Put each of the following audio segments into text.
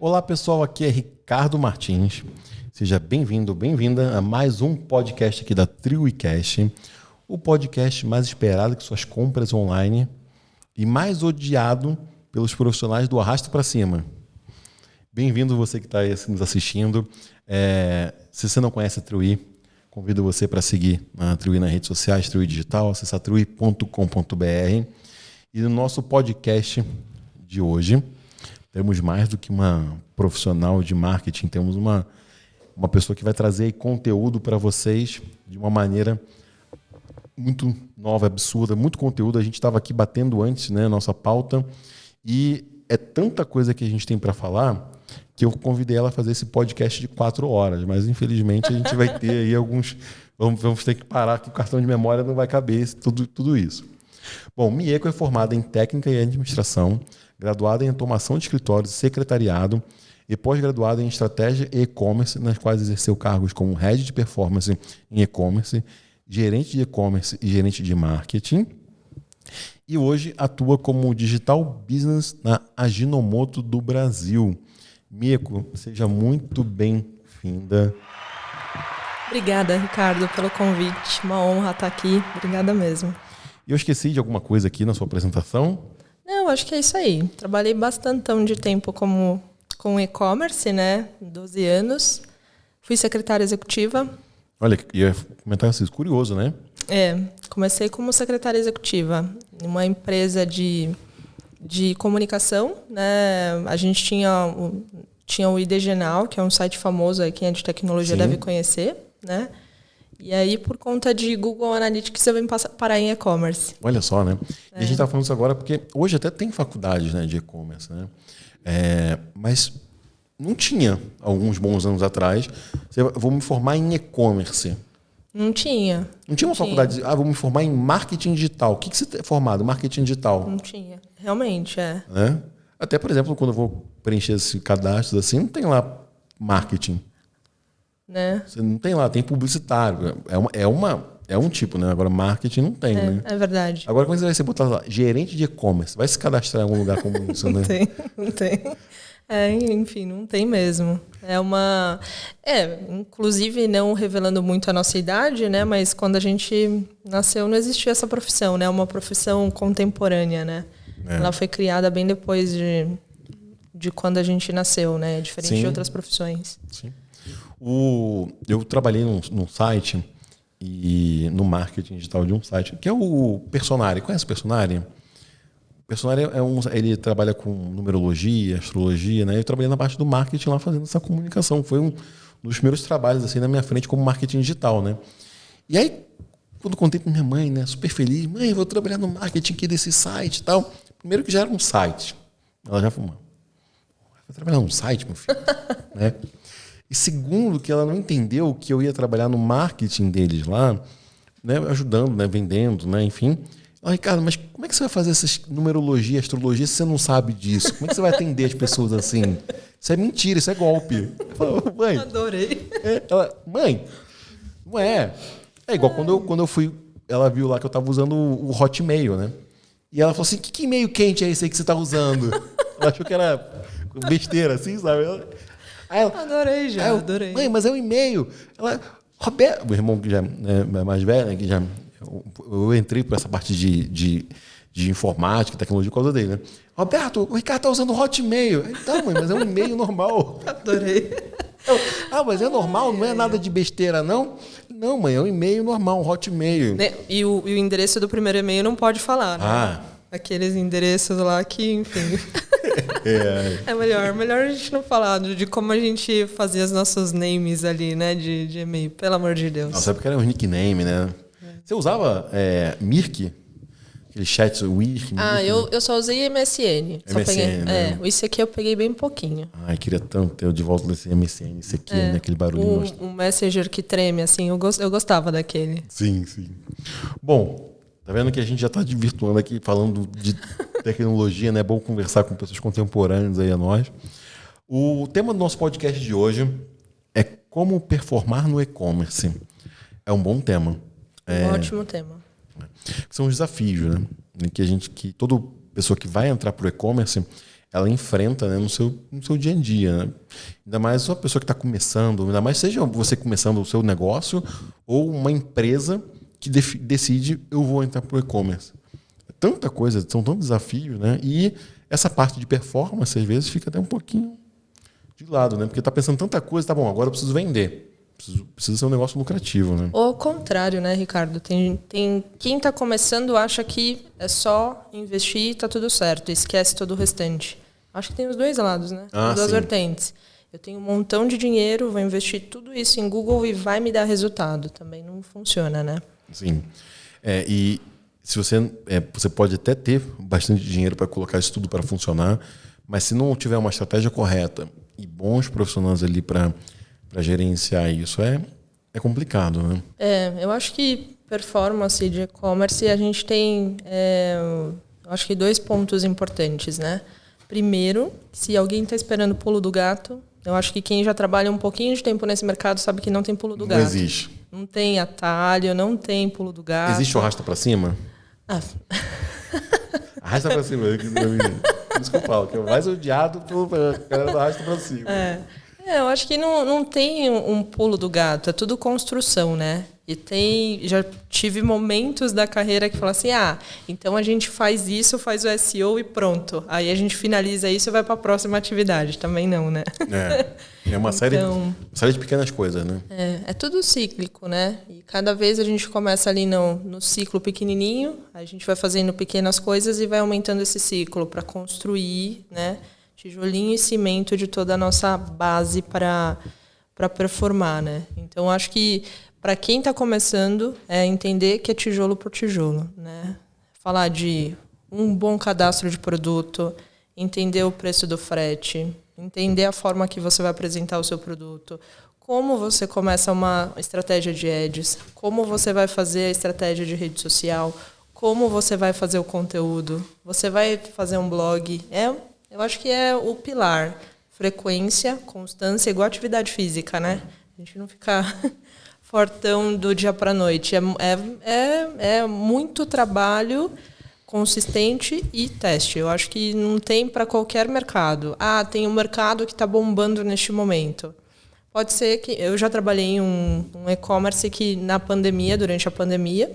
Olá pessoal, aqui é Ricardo Martins. Seja bem-vindo, bem-vinda a mais um podcast aqui da TriWeCast, o podcast mais esperado que suas compras online e mais odiado pelos profissionais do arrasto para cima. Bem-vindo você que está aí nos assistindo. Se você não conhece a TriWe, convido você para seguir a TriWe nas redes sociais, TriWe Digital, acessar triwe.com.br. E no nosso podcast de hoje, temos mais do que uma profissional de marketing, temos uma pessoa que vai trazer aí conteúdo para vocês de uma maneira muito nova, absurda, muito conteúdo. A gente estava aqui batendo antes, né, nossa pauta, e é tanta coisa que a gente tem para falar que eu convidei ela a fazer esse podcast de 4 horas, mas infelizmente a gente vai ter aí alguns... Vamos ter que parar, que o cartão de memória não vai caber tudo isso. Bom, Mieko é formada em técnica e administração, graduada em automação de escritórios e secretariado e pós-graduada em estratégia e e-commerce, nas quais exerceu cargos como head de performance em e-commerce, gerente de e-commerce e gerente de marketing. E hoje atua como digital business na Ajinomoto do Brasil. Mieko, seja muito bem-vinda. Obrigada, Ricardo, pelo convite. Uma honra estar aqui. Obrigada mesmo. Eu esqueci de alguma coisa aqui na sua apresentação? Não, acho que é isso aí. Trabalhei bastante de tempo com e-commerce, né? 12 anos. Fui secretária executiva. Olha, ia comentar isso, curioso, né? Comecei como secretária executiva em uma empresa de comunicação, né? A gente tinha o IDGenal, que é um site famoso aí, quem é de tecnologia deve conhecer, né? E aí, por conta de Google Analytics, eu vim parar em e-commerce. Olha só, né? E a gente está falando isso agora porque hoje até tem faculdades, né, de e-commerce, né? Mas não tinha, alguns bons anos atrás, vou me formar em e-commerce. Não tinha. Não tinha uma faculdade, vou me formar em marketing digital. O que você é formado? Marketing digital? Não tinha. Realmente, Né? Até, por exemplo, quando eu vou preencher esse cadastro assim, não tem lá marketing. Né? Você não tem lá, tem publicitário. É um tipo, né? Agora, marketing não tem, né? É verdade. Agora, quando você vai botar lá, gerente de e-commerce, vai se cadastrar em algum lugar como isso, né? Não tem. Enfim, não tem mesmo. Inclusive, não revelando muito a nossa idade, né? Mas quando a gente nasceu, não existia essa profissão, né? Uma profissão contemporânea, né? Ela foi criada bem depois de quando a gente nasceu, né? Diferente de outras profissões. Sim. Eu trabalhei num site e no marketing digital de um site, que é o Personare. Conhece o Personare? O Personare ele trabalha com numerologia, astrologia, né? Eu trabalhei na parte do marketing lá fazendo essa comunicação. Foi um dos primeiros trabalhos assim na minha frente como marketing digital, né? E aí, quando contei para minha mãe, né, super feliz, mãe, vou trabalhar no marketing aqui desse site e tal. Primeiro que já era um site. Ela já falou, vai trabalhar num site, meu filho? Né? E segundo, que ela não entendeu que eu ia trabalhar no marketing deles lá, né, ajudando, né, vendendo, né, enfim. Ela, Ricardo, mas como é que você vai fazer essas numerologia, astrologia, se você não sabe disso? Como é que você vai atender as pessoas assim? Isso é mentira, isso é golpe. Eu falo, mãe. Adorei. Mãe, não é. É igual quando eu fui, ela viu lá que eu estava usando o Hotmail, né? E ela falou assim, que e-mail quente é esse aí que você está usando? Ela achou que era besteira, assim, sabe? Adorei. Adorei. Mãe, mas é um e-mail. Ela, Roberto, meu irmão que já é mais velho, né, que já eu entrei por essa parte de informática, tecnologia, por causa dele, né? Roberto, o Ricardo tá usando Hotmail. Então, mãe, mas é um e-mail normal. Adorei. Mas é normal, não é nada de besteira, não? Não, mãe, é um e-mail normal, um Hotmail. E o endereço do primeiro e-mail não pode falar, né? Aqueles endereços lá que, enfim... É melhor a gente não falar de como a gente fazia os nossos names ali, né, de e-mail, pelo amor de Deus. Não, sabe porque era um nickname, né? Você usava Mirk? Aquele chat Mirk? Eu só usei MSN. Só peguei, né? Isso aqui eu peguei bem pouquinho. Ai, queria tanto ter de volta desse MSN, esse aqui, né, aquele barulho. Um Messenger que treme, assim, eu gostava daquele. Sim. Bom, tá vendo que a gente já tá desvirtuando aqui, falando de tecnologia, né? É bom conversar com pessoas contemporâneas aí a nós. O tema do nosso podcast de hoje é como performar no e-commerce. É um bom tema. Um ótimo tema. São os desafios, né? Que todo pessoa que vai entrar para o e-commerce, ela enfrenta, né, no seu dia a dia. Né? Ainda mais uma pessoa que está começando, ainda mais seja você começando o seu negócio ou uma empresa que decide, eu vou entrar para o e-commerce. Tanta coisa, são tantos desafios, né? E essa parte de performance, às vezes, fica até um pouquinho de lado, né? Porque está pensando tanta coisa, tá bom, agora eu preciso vender. Precisa ser um negócio lucrativo, né? Ou ao contrário, né, Ricardo? Tem quem está começando acha que é só investir e está tudo certo, esquece todo o restante. Acho que tem os dois lados, né? As duas vertentes. Eu tenho um montão de dinheiro, vou investir tudo isso em Google e vai me dar resultado. Também não funciona, né? Sim. E se você pode até ter bastante dinheiro para colocar isso tudo para funcionar, mas se não tiver uma estratégia correta e bons profissionais ali para gerenciar isso, é complicado, né? Eu acho que performance de e-commerce, a gente tem acho que 2 pontos importantes, né? Primeiro, se alguém está esperando o pulo do gato, eu acho que quem já trabalha um pouquinho de tempo nesse mercado sabe que não tem pulo do gato. Não existe. Não tem atalho, não tem pulo do gato. Existe o arrasta para cima? Arrasta para cima. Desculpa, que é o mais odiado pelo galera do arrasta para cima. Eu acho que não tem um pulo do gato, é tudo construção, né? E já tive momentos da carreira que falam assim, então a gente faz isso, faz o SEO e pronto. Aí a gente finaliza isso e vai para a próxima atividade. Também não, né? É uma série de pequenas coisas, né? É tudo cíclico, né? E cada vez a gente começa ali no ciclo pequenininho, a gente vai fazendo pequenas coisas e vai aumentando esse ciclo para construir, né? Tijolinho e cimento de toda a nossa base para performar, né? Então, acho que para quem está começando, é entender que é tijolo por tijolo, né? Falar de um bom cadastro de produto, entender o preço do frete, entender a forma que você vai apresentar o seu produto, como você começa uma estratégia de ads, como você vai fazer a estratégia de rede social, como você vai fazer o conteúdo, você vai fazer um blog, eu acho que é o pilar. Frequência, constância, igual atividade física, né? A gente não fica fortão do dia para a noite. É muito trabalho consistente e teste. Eu acho que não tem para qualquer mercado. Tem um mercado que está bombando neste momento. Pode ser que... Eu já trabalhei em um e-commerce que, durante a pandemia...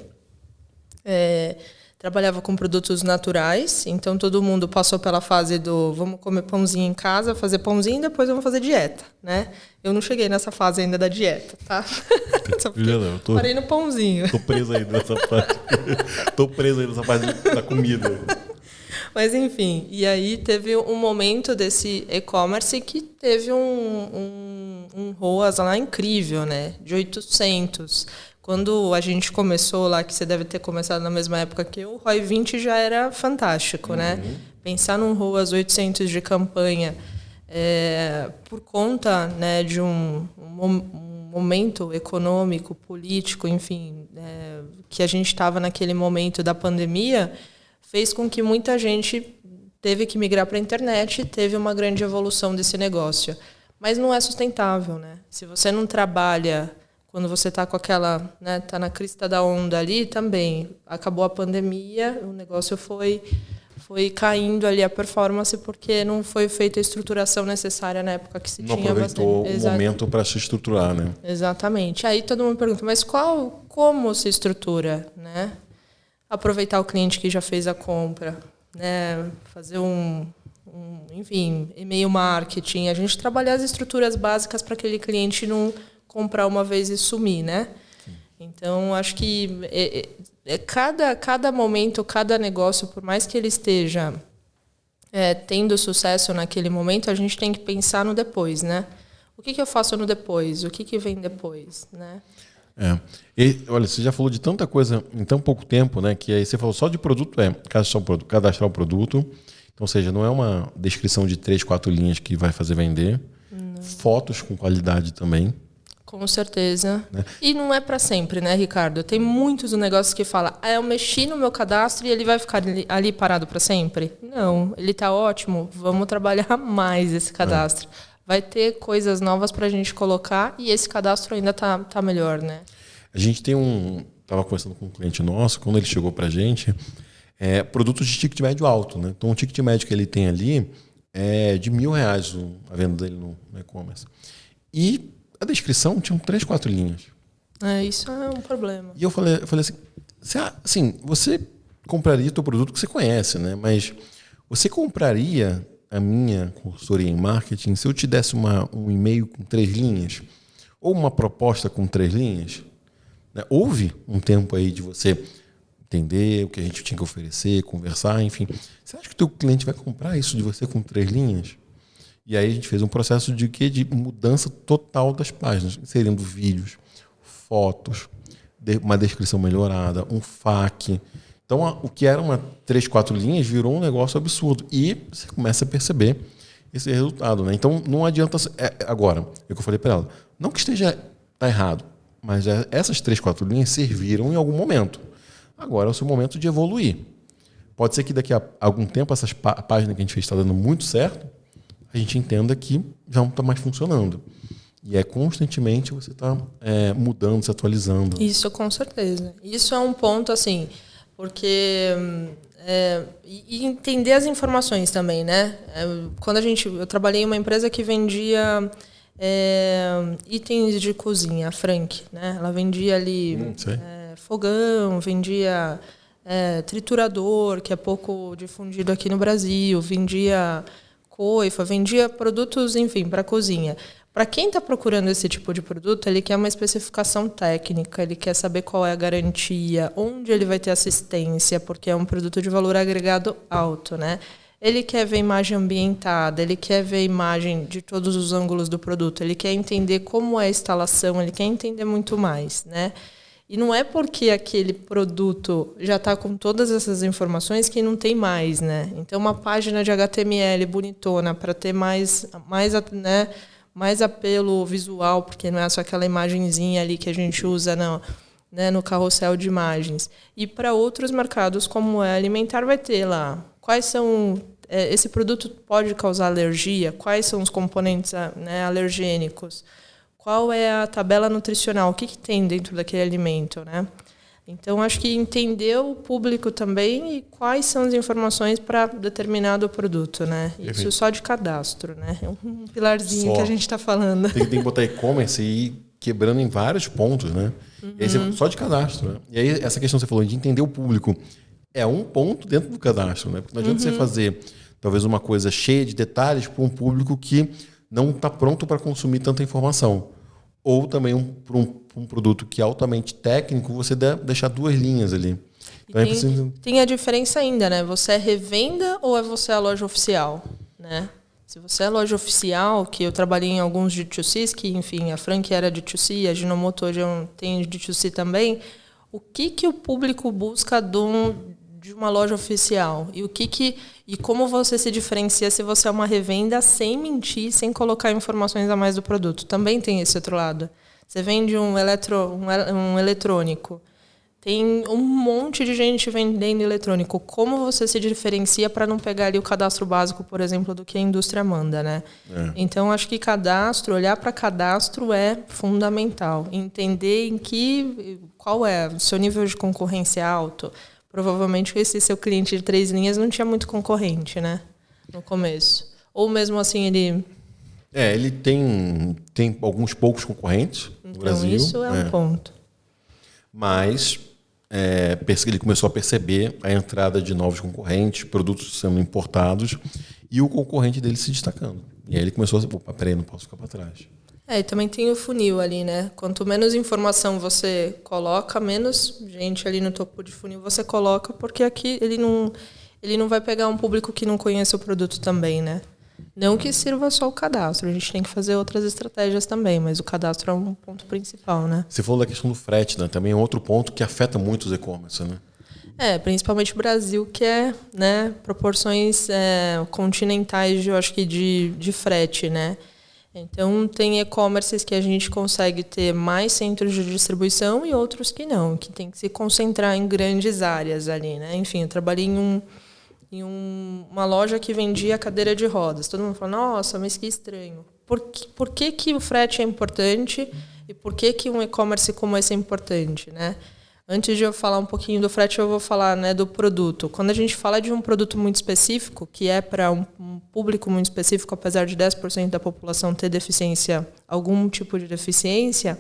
Trabalhava com produtos naturais, então todo mundo passou pela fase do vamos comer pãozinho em casa, fazer pãozinho e depois vamos fazer dieta, né? Eu não cheguei nessa fase ainda da dieta, tá? Parei no pãozinho. Tô presa aí nessa parte. Da comida. Mas enfim, e aí teve um momento desse e-commerce que teve um ROAS lá incrível, né? De 800. Quando a gente começou lá, que você deve ter começado na mesma época que eu, o ROI 20 já era fantástico, né? Pensar num ROAS 800 de campanha por conta, né, de um momento econômico, político, enfim, que a gente estava naquele momento da pandemia, fez com que muita gente teve que migrar para a internet e teve uma grande evolução desse negócio. Mas não é sustentável, né? Se você não trabalha... Quando você está com aquela, né, tá na crista da onda ali também, acabou a pandemia, o negócio foi caindo ali a performance porque não foi feita a estruturação necessária na época que se não tinha aproveitou o momento para se estruturar, né? Exatamente. Aí todo mundo pergunta, mas como se estrutura, né? Aproveitar o cliente que já fez a compra, né? Fazer enfim, e-mail marketing, a gente trabalhar as estruturas básicas para aquele cliente não comprar uma vez e sumir, né? Então, acho que cada momento, cada negócio, por mais que ele esteja tendo sucesso naquele momento, a gente tem que pensar no depois, né? O que eu faço no depois? O que vem depois, né? Olha, você já falou de tanta coisa em tão pouco tempo, né? Que aí você falou só de produto, cadastrar o produto. Então, ou seja, não é uma descrição de 3, 4 linhas que vai fazer vender. Não. Fotos com qualidade também. Com certeza. Né? E não é para sempre, né, Ricardo? Tem muitos negócios que falam, eu mexi no meu cadastro e ele vai ficar ali parado para sempre. Não, ele está ótimo, vamos trabalhar mais esse cadastro. Vai ter coisas novas para a gente colocar e esse cadastro ainda tá melhor, né? A gente tem estava conversando com um cliente nosso, quando ele chegou para a gente, produtos de ticket médio alto, né? Então, o ticket médio que ele tem ali é de R$1.000 a venda dele no e-commerce. E a descrição tinha 3, 4 linhas. Isso é um problema. E eu falei assim, você compraria o teu produto que você conhece, né? Mas você compraria a minha consultoria em marketing se eu te desse um e-mail com 3 linhas? Ou uma proposta com 3 linhas? Né? Houve um tempo aí de você entender o que a gente tinha que oferecer, conversar, enfim. Você acha que o teu cliente vai comprar isso de você com 3 linhas? E aí a gente fez um processo de mudança total das páginas, inserindo vídeos, fotos, uma descrição melhorada, um FAQ. Então, o que era 3, 4 linhas virou um negócio absurdo. E você começa a perceber esse resultado, né? Então, não adianta... Agora, é o que eu falei para ela. Não que tá errado, mas essas 3, 4 linhas serviram em algum momento. Agora é o seu momento de evoluir. Pode ser que daqui a algum tempo essa página que a gente fez está dando muito certo, a gente entenda que já não está mais funcionando. E constantemente você está mudando, se atualizando. Isso, com certeza. Isso é um ponto, assim, porque... e entender as informações também, né? Eu trabalhei em uma empresa que vendia itens de cozinha, a Frank, né? Ela vendia ali fogão, vendia triturador, que é pouco difundido aqui no Brasil, vendia coifa, vendia produtos, enfim, para cozinha. Para quem está procurando esse tipo de produto, ele quer uma especificação técnica, ele quer saber qual é a garantia, onde ele vai ter assistência, porque é um produto de valor agregado alto, né? Ele quer ver imagem ambientada, ele quer ver imagem de todos os ângulos do produto, ele quer entender como é a instalação, ele quer entender muito mais, né? E não é porque aquele produto já está com todas essas informações que não tem mais, né? Então, uma página de HTML bonitona para ter mais apelo visual, porque não é só aquela imagenzinha ali que a gente usa no carrossel de imagens. E para outros mercados, como alimentar, vai ter lá quais são... esse produto pode causar alergia? Quais são os componentes alergênicos? Qual é a tabela nutricional? O que tem dentro daquele alimento, né? Então, acho que entender o público também e quais são as informações para determinado produto, né? Isso só de cadastro, né? É um pilarzinho que a gente está falando. Tem que botar e-commerce e ir quebrando em vários pontos, né? E aí só de cadastro, né? E aí essa questão que você falou de entender o público é um ponto dentro do cadastro, né? Porque não adianta você fazer talvez uma coisa cheia de detalhes para um público que não está pronto para consumir tanta informação. Ou também para um produto que é altamente técnico, você deixar 2 linhas ali. Então, tem a diferença ainda, né? Você é revenda ou você é a loja oficial, né? Se você é a loja oficial, que eu trabalhei em alguns D2Cs, que, enfim, a Frank era D2C, a Ginomoto hoje tem D2C também, o que o público busca de uma loja oficial? E como você se diferencia se você é uma revenda sem mentir, sem colocar informações a mais do produto? Também tem esse outro lado. Você vende um eletrônico. Tem um monte de gente vendendo eletrônico. Como você se diferencia para não pegar ali o cadastro básico, por exemplo, do que a indústria manda, né? Então, acho que olhar para cadastro é fundamental. Entender qual é o seu nível de concorrência alto. Provavelmente esse seu cliente de 3 linhas não tinha muito concorrente, né? No começo. Ou mesmo assim ele... ele tem alguns poucos concorrentes no Brasil. Isso é um ponto. Mas ele começou a perceber a entrada de novos concorrentes, produtos sendo importados e o concorrente dele se destacando. E aí ele começou a... Opa, peraí, não posso ficar para trás. E também tem o funil ali, né? Quanto menos informação você coloca, menos gente ali no topo de funil você coloca, porque aqui ele não vai pegar um público que não conhece o produto também, né? Não que sirva só o cadastro, a gente tem que fazer outras estratégias também, mas o cadastro é um ponto principal, né? Você falou da questão do frete, né? Também é outro ponto que afeta muito os e-commerce, né? Principalmente o Brasil, que proporções continentais, eu acho que de frete, né? Então, tem e-commerces que a gente consegue ter mais centros de distribuição e outros que não, que tem que se concentrar em grandes áreas ali, né? Enfim, eu trabalhei em uma loja que vendia cadeira de rodas. Todo mundo fala, nossa, mas que estranho. Por que o frete é importante e por que um e-commerce como esse é importante, né? Antes de eu falar um pouquinho do frete, eu vou falar, né, do produto. Quando a gente fala de um produto muito específico, que é para um público muito específico, apesar de 10% da população ter deficiência, algum tipo de deficiência,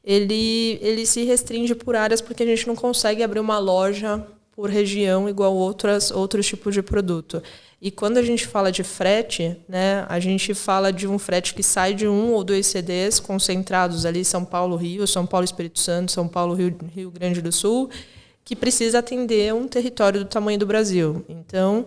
ele se restringe por áreas porque a gente não consegue abrir uma loja por região igual outros tipos de produto. E quando a gente fala de frete, né, a gente fala de um frete que sai de 1 ou 2 CDs concentrados ali, São Paulo, Rio, São Paulo, Espírito Santo, São Paulo, Rio Grande do Sul, que precisa atender um território do tamanho do Brasil. Então,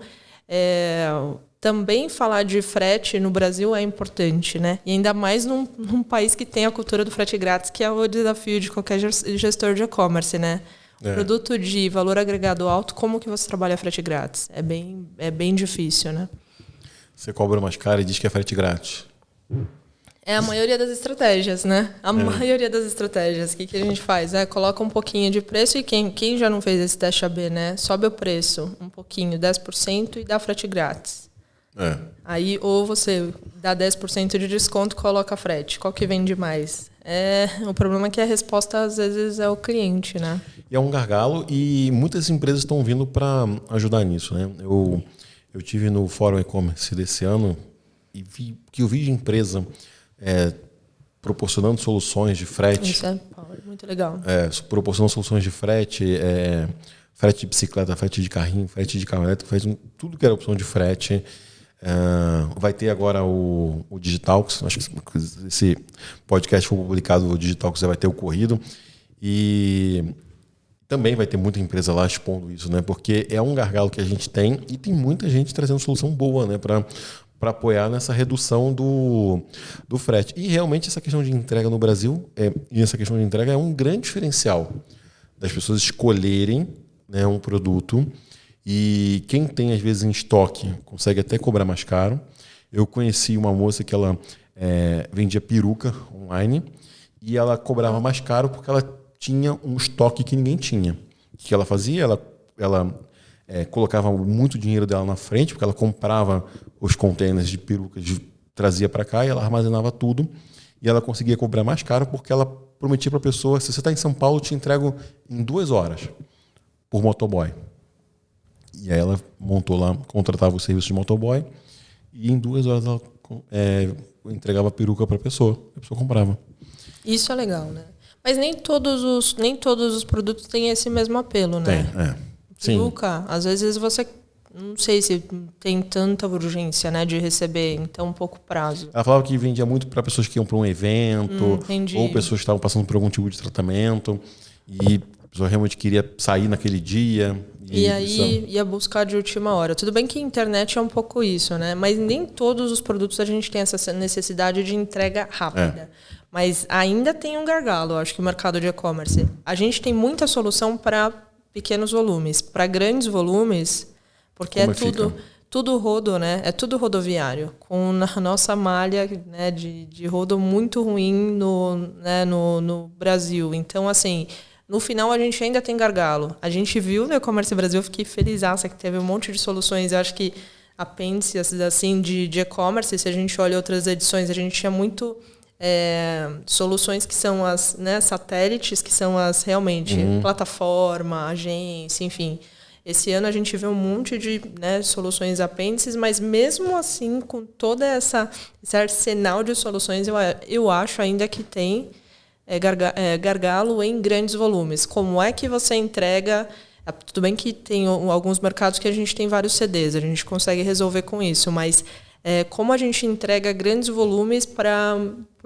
também falar de frete no Brasil é importante, né? E ainda mais num país que tem a cultura do frete grátis, que é o desafio de qualquer gestor de e-commerce, né? Produto de valor agregado alto, como que você trabalha frete grátis? É bem difícil, né? Você cobra mais caro e diz que é frete grátis. É a maioria das estratégias, né? Maioria das estratégias. O que a gente faz? Coloca um pouquinho de preço e quem já não fez esse teste AB, né? Sobe o preço um pouquinho, 10% e dá frete grátis. Aí, ou você dá 10% de desconto e coloca frete. Qual que vende mais? O problema é que a resposta, às vezes, é o cliente, né? E é um gargalo e muitas empresas estão vindo para ajudar nisso, né? Eu tive no Fórum E-Commerce desse ano e eu vi de empresa proporcionando soluções de frete. Isso é muito legal. Proporcionando soluções de frete, frete de bicicleta, frete de carrinho, frete de carro elétrico, tudo que era opção de frete. Vai ter agora o Digitalx, acho que esse podcast for publicado, o Digitalx vai ter ocorrido e também vai ter muita empresa lá expondo isso, né? Porque é um gargalo que a gente tem e tem muita gente trazendo solução boa, né? Para apoiar nessa redução do frete. E realmente essa questão de entrega no Brasil e essa questão de entrega é um grande diferencial das pessoas escolherem, né, um produto. E quem tem, às vezes, em estoque consegue até cobrar mais caro. Eu conheci uma moça que ela vendia peruca online e ela cobrava mais caro porque ela tinha um estoque que ninguém tinha. O que ela fazia? Ela colocava muito dinheiro dela na frente, porque ela comprava os containers de perucas, trazia para cá e ela armazenava tudo. E ela conseguia cobrar mais caro porque ela prometia para a pessoa, se você está em São Paulo, eu te entrego em 2 horas por motoboy. E aí ela montou lá, contratava o serviço de motoboy e em 2 horas ela entregava a peruca para a pessoa comprava. Isso é legal, né? Mas nem todos os produtos têm esse mesmo apelo, né? Sim. Peruca, às vezes você não sei se tem tanta urgência, né, de receber em tão pouco prazo. Ela falava que vendia muito para pessoas que iam para um evento ou pessoas que estavam passando por algum tipo de tratamento e a pessoa realmente queria sair naquele dia. E aí ia buscar de última hora. Tudo bem que a internet é um pouco isso, né? Mas nem todos os produtos a gente tem essa necessidade de entrega rápida. Mas ainda tem um gargalo, acho que o mercado de e-commerce. A gente tem muita solução para pequenos volumes. Para grandes volumes, porque tudo rodo, né? É tudo rodoviário. Com a nossa malha, né, de rodo muito ruim no Brasil. Então, assim, no final a gente ainda tem gargalo. A gente viu no E-Commerce Brasil, eu fiquei felizaça que teve um monte de soluções. Eu acho que apêndices assim, de e-commerce, se a gente olha outras edições, a gente tinha muito soluções que são as, né, satélites, que são as realmente plataforma, agência, enfim. Esse ano a gente vê um monte de, né, soluções apêndices, mas mesmo assim, com toda esse arsenal de soluções, eu acho ainda que tem gargalo em grandes volumes. Como é que você entrega? Tudo bem que tem alguns mercados que a gente tem vários CDs, a gente consegue resolver com isso, mas como a gente entrega grandes volumes para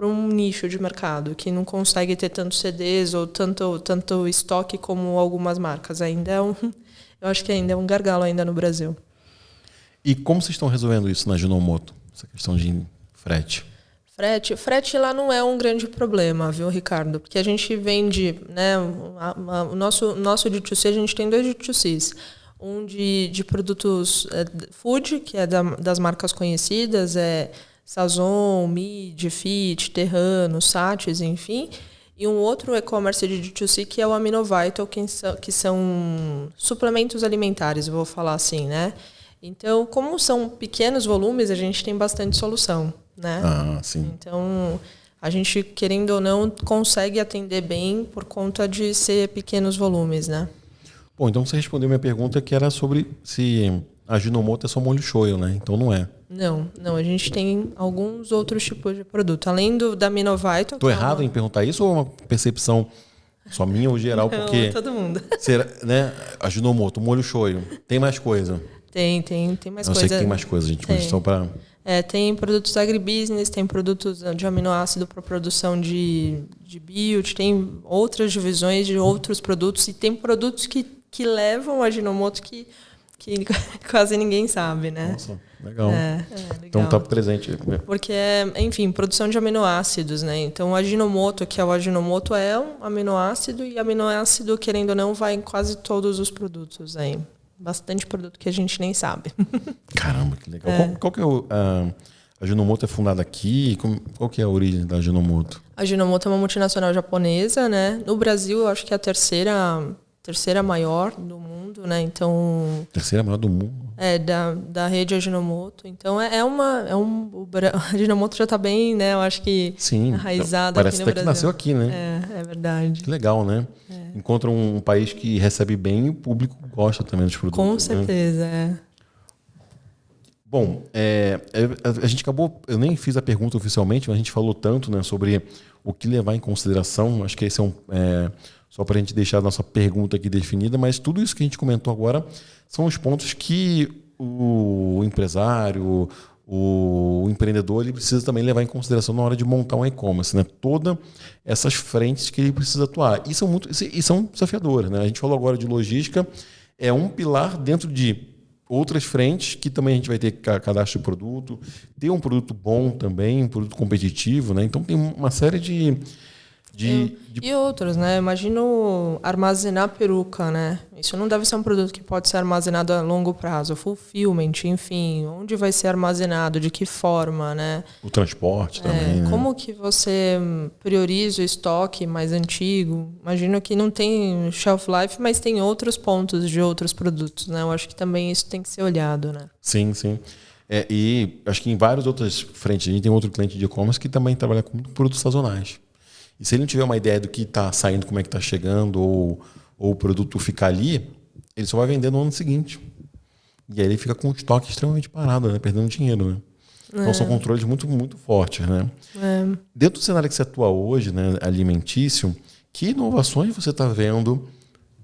um nicho de mercado que não consegue ter tantos CDs ou tanto estoque como algumas marcas? Eu acho que ainda é um gargalo ainda no Brasil. E como vocês estão resolvendo isso na Ajinomoto? Essa questão de frete? Frete lá não é um grande problema, viu, Ricardo? Porque a gente vende, né, o nosso D2C, a gente tem 2 D2Cs. Um de produtos food, que é das marcas conhecidas, Sazon, Mid, Fit, Terrano, Satis, enfim. E um outro e-commerce de D2C, que é o Aminovital, que são suplementos alimentares, vou falar assim, né? Então, como são pequenos volumes, a gente tem bastante solução, né? Sim. Então, a gente, querendo ou não, consegue atender bem por conta de ser pequenos volumes, né? Bom, então você respondeu minha pergunta, que era sobre se a Ajinomoto é só molho shoyu, né? Então não é. Não, a gente tem alguns outros tipos de produto. Além da Minovite... Estou errado em perguntar isso ou é uma percepção só minha ou geral? Não, porque todo mundo. Será, né? Ajinomoto, molho shoyu, tem mais coisa? Tem mais coisa. Eu sei que tem mais coisa, gente, mas só para... tem produtos agribusiness, tem produtos de aminoácido para produção de bio, tem outras divisões de outros produtos e tem produtos que levam o Ajinomoto que quase ninguém sabe, né? Nossa, legal. Legal. Então tá presente. Porque enfim, produção de aminoácidos, né? Então o Ajinomoto, que é o Ajinomoto, é um aminoácido e aminoácido, querendo ou não, vai em quase todos os produtos aí. Bastante produto que a gente nem sabe. Caramba, que legal. Qual que é a Ajinomoto é fundada aqui? Qual que é a origem da Ajinomoto? A Ajinomoto é uma multinacional japonesa, né? No Brasil, eu acho que é a terceira maior do mundo, né? Então... Terceira maior do mundo? Da rede Ajinomoto. Então, a Ajinomoto já está bem, né? Eu acho que enraizada aqui no Brasil. Parece que nasceu aqui, né? É verdade. Que legal, né? Encontra um país que recebe bem e o público gosta também dos produtos. Com certeza, Bom, a gente acabou... Eu nem fiz a pergunta oficialmente, mas a gente falou tanto, né, sobre o que levar em consideração. Acho que esse só para a gente deixar a nossa pergunta aqui definida, mas tudo isso que a gente comentou agora são os pontos que o empresário, o empreendedor, ele precisa também levar em consideração na hora de montar um e-commerce, né? Todas essas frentes que ele precisa atuar. E são desafiadoras, né? A gente falou agora de logística, é um pilar dentro de outras frentes que também a gente vai ter cadastro de produto, ter um produto bom também, um produto competitivo, né? Então tem uma série de... E outros, né? Imagino armazenar peruca, né? Isso não deve ser um produto que pode ser armazenado a longo prazo. Fulfillment, enfim, onde vai ser armazenado, de que forma, né? O transporte também, né? Como que você prioriza o estoque mais antigo? Imagino que não tem shelf life, mas tem outros pontos de outros produtos, né? Eu acho que também isso tem que ser olhado, né? Sim. E acho que em várias outras frentes, a gente tem outro cliente de e-commerce que também trabalha com produtos sazonais. E se ele não tiver uma ideia do que está saindo, como é que está chegando, ou o produto ficar ali, ele só vai vender no ano seguinte. E aí ele fica com o estoque extremamente parado, né? Perdendo dinheiro. Né? Então são controles muito, muito fortes. Né? Dentro do cenário que você atua hoje, né, alimentício, que inovações você está vendo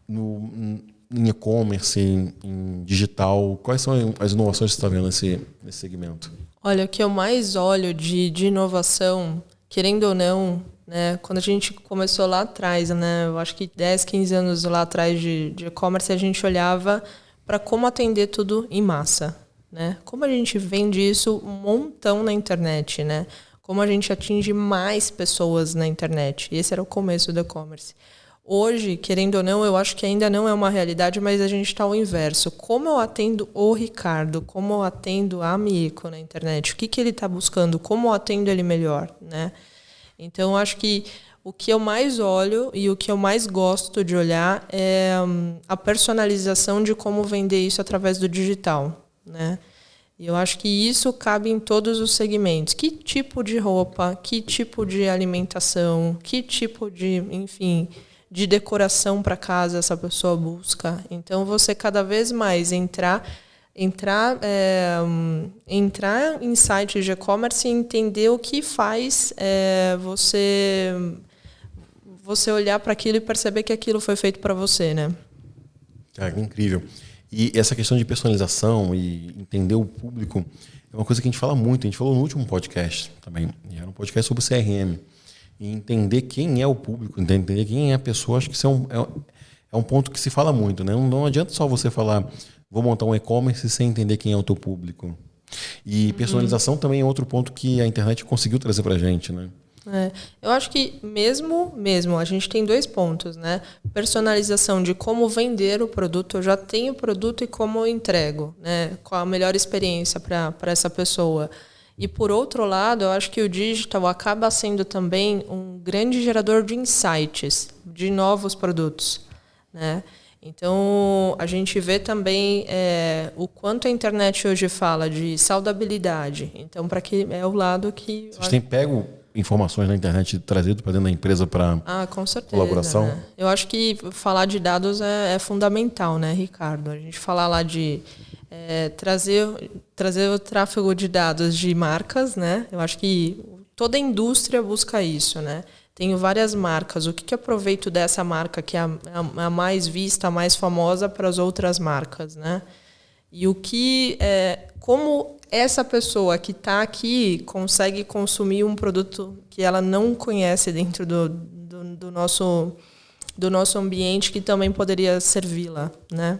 em e-commerce, em digital? Quais são as inovações que você está vendo nesse segmento? Olha, o que eu mais olho de inovação, querendo ou não, né, quando a gente começou lá atrás, né, eu acho que 10, 15 anos lá atrás de e-commerce, a gente olhava para como atender tudo em massa. Né? Como a gente vende isso um montão na internet, né? Como a gente atinge mais pessoas na internet. E esse era o começo do e-commerce. Hoje, querendo ou não, eu acho que ainda não é uma realidade, mas a gente está ao inverso. Como eu atendo o Ricardo? Como eu atendo a Mieko na internet? O que ele está buscando? Como eu atendo ele melhor? Né? Então, eu acho que o que eu mais olho e o que eu mais gosto de olhar é a personalização de como vender isso através do digital. Né? E eu acho que isso cabe em todos os segmentos. Que tipo de roupa, que tipo de alimentação, que tipo de, enfim, de decoração para casa essa pessoa busca. Então, você cada vez mais entrar em sites de e-commerce e entender o que faz você olhar para aquilo e perceber que aquilo foi feito para você, né? Que incrível. E essa questão de personalização e entender o público é uma coisa que a gente fala muito. A gente falou no último podcast também. Era um podcast sobre CRM. E entender quem é o público, entender quem é a pessoa, acho que isso é um ponto que se fala muito. Né? Não adianta só você falar, vou montar um e-commerce sem entender quem é o teu público. E personalização também é outro ponto que a internet conseguiu trazer para a gente, né? Eu acho que mesmo a gente tem 2 pontos, né? Personalização de como vender o produto, eu já tenho o produto e como eu entrego, né? Qual a melhor experiência para essa pessoa. E por outro lado, eu acho que o digital acaba sendo também um grande gerador de insights, de novos produtos, né? Então, a gente vê também o quanto a internet hoje fala de saudabilidade. Então, para que é o lado que... Vocês têm pego informações na internet trazido para dentro da empresa para com certeza, colaboração? Né? Eu acho que falar de dados é fundamental, né, Ricardo? A gente falar lá de trazer o tráfego de dados de marcas, né? Eu acho que toda a indústria busca isso, né? Tenho várias marcas. O que aproveito dessa marca que é a mais vista, a mais famosa para as outras marcas, né? E como essa pessoa que está aqui consegue consumir um produto que ela não conhece dentro do nosso ambiente que também poderia servi-la, né?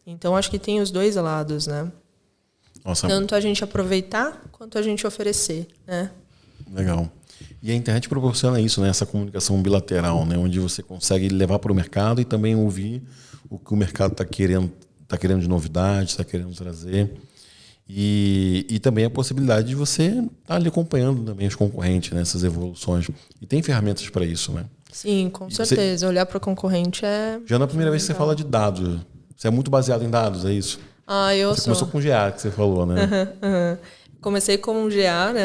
Então, acho que tem os dois lados, né? Nossa. Tanto a gente aproveitar quanto a gente oferecer, né? Legal. E a internet proporciona isso, né? Essa comunicação bilateral, né? Onde você consegue levar para o mercado e também ouvir o que o mercado está querendo de novidade, está querendo trazer. E também a possibilidade de você estar ali acompanhando também os concorrentes, né? Essas evoluções. E tem ferramentas para isso, né? Sim, com certeza. Olhar para o concorrente é... Já não é a primeira vez que você fala de dados. Você é muito baseado em dados, é isso? Eu Você começou com GA, que você falou, né? Comecei com o GA, né?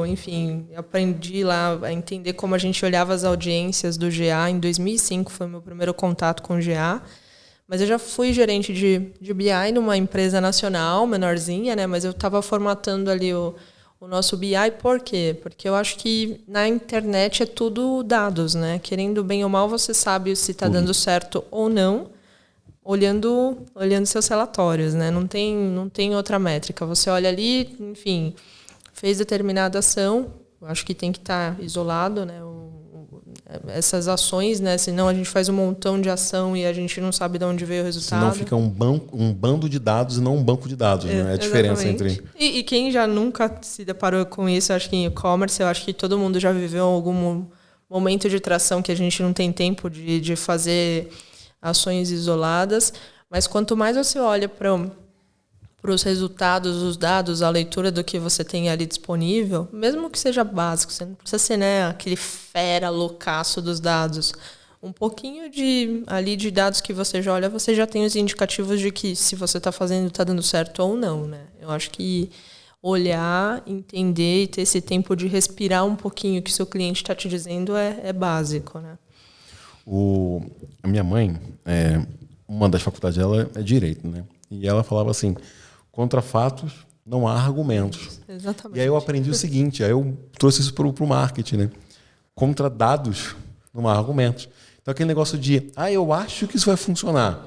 Enfim, aprendi lá a entender como a gente olhava as audiências do GA. Em 2005 foi meu primeiro contato com o GA. Mas eu já fui gerente de BI numa empresa nacional, menorzinha, né? Mas eu estava formatando ali o nosso BI. Por quê? Porque eu acho que na internet é tudo dados, né? Querendo bem ou mal, você sabe se está dando certo ou não, olhando seus relatórios, né? Não tem outra métrica. Você olha ali, enfim, fez determinada ação, eu acho que tem que estar isolado, né? Essas ações, né? Senão a gente faz um montão de ação e a gente não sabe de onde veio o resultado. Senão fica um bando de dados e não um banco de dados, né? É a diferença entre... E quem já nunca se deparou com isso, acho que em e-commerce, eu acho que todo mundo já viveu algum momento de tração que a gente não tem tempo de fazer ações isoladas. Mas quanto mais você olha para os resultados, os dados, a leitura do que você tem ali disponível, mesmo que seja básico, você não precisa ser, né, aquele fera loucaço dos dados. Um pouquinho de dados que você já olha, você já tem os indicativos de que se você está fazendo, está dando certo ou não, né? Eu acho que olhar, entender e ter esse tempo de respirar um pouquinho o que o seu cliente está te dizendo é básico, né? A minha mãe, uma das faculdades dela é Direito, né? E ela falava assim, contra fatos não há argumentos. Exatamente. E aí eu aprendi o seguinte, aí eu trouxe isso para o marketing, né? Contra dados não há argumentos. Então aquele negócio de, eu acho que isso vai funcionar,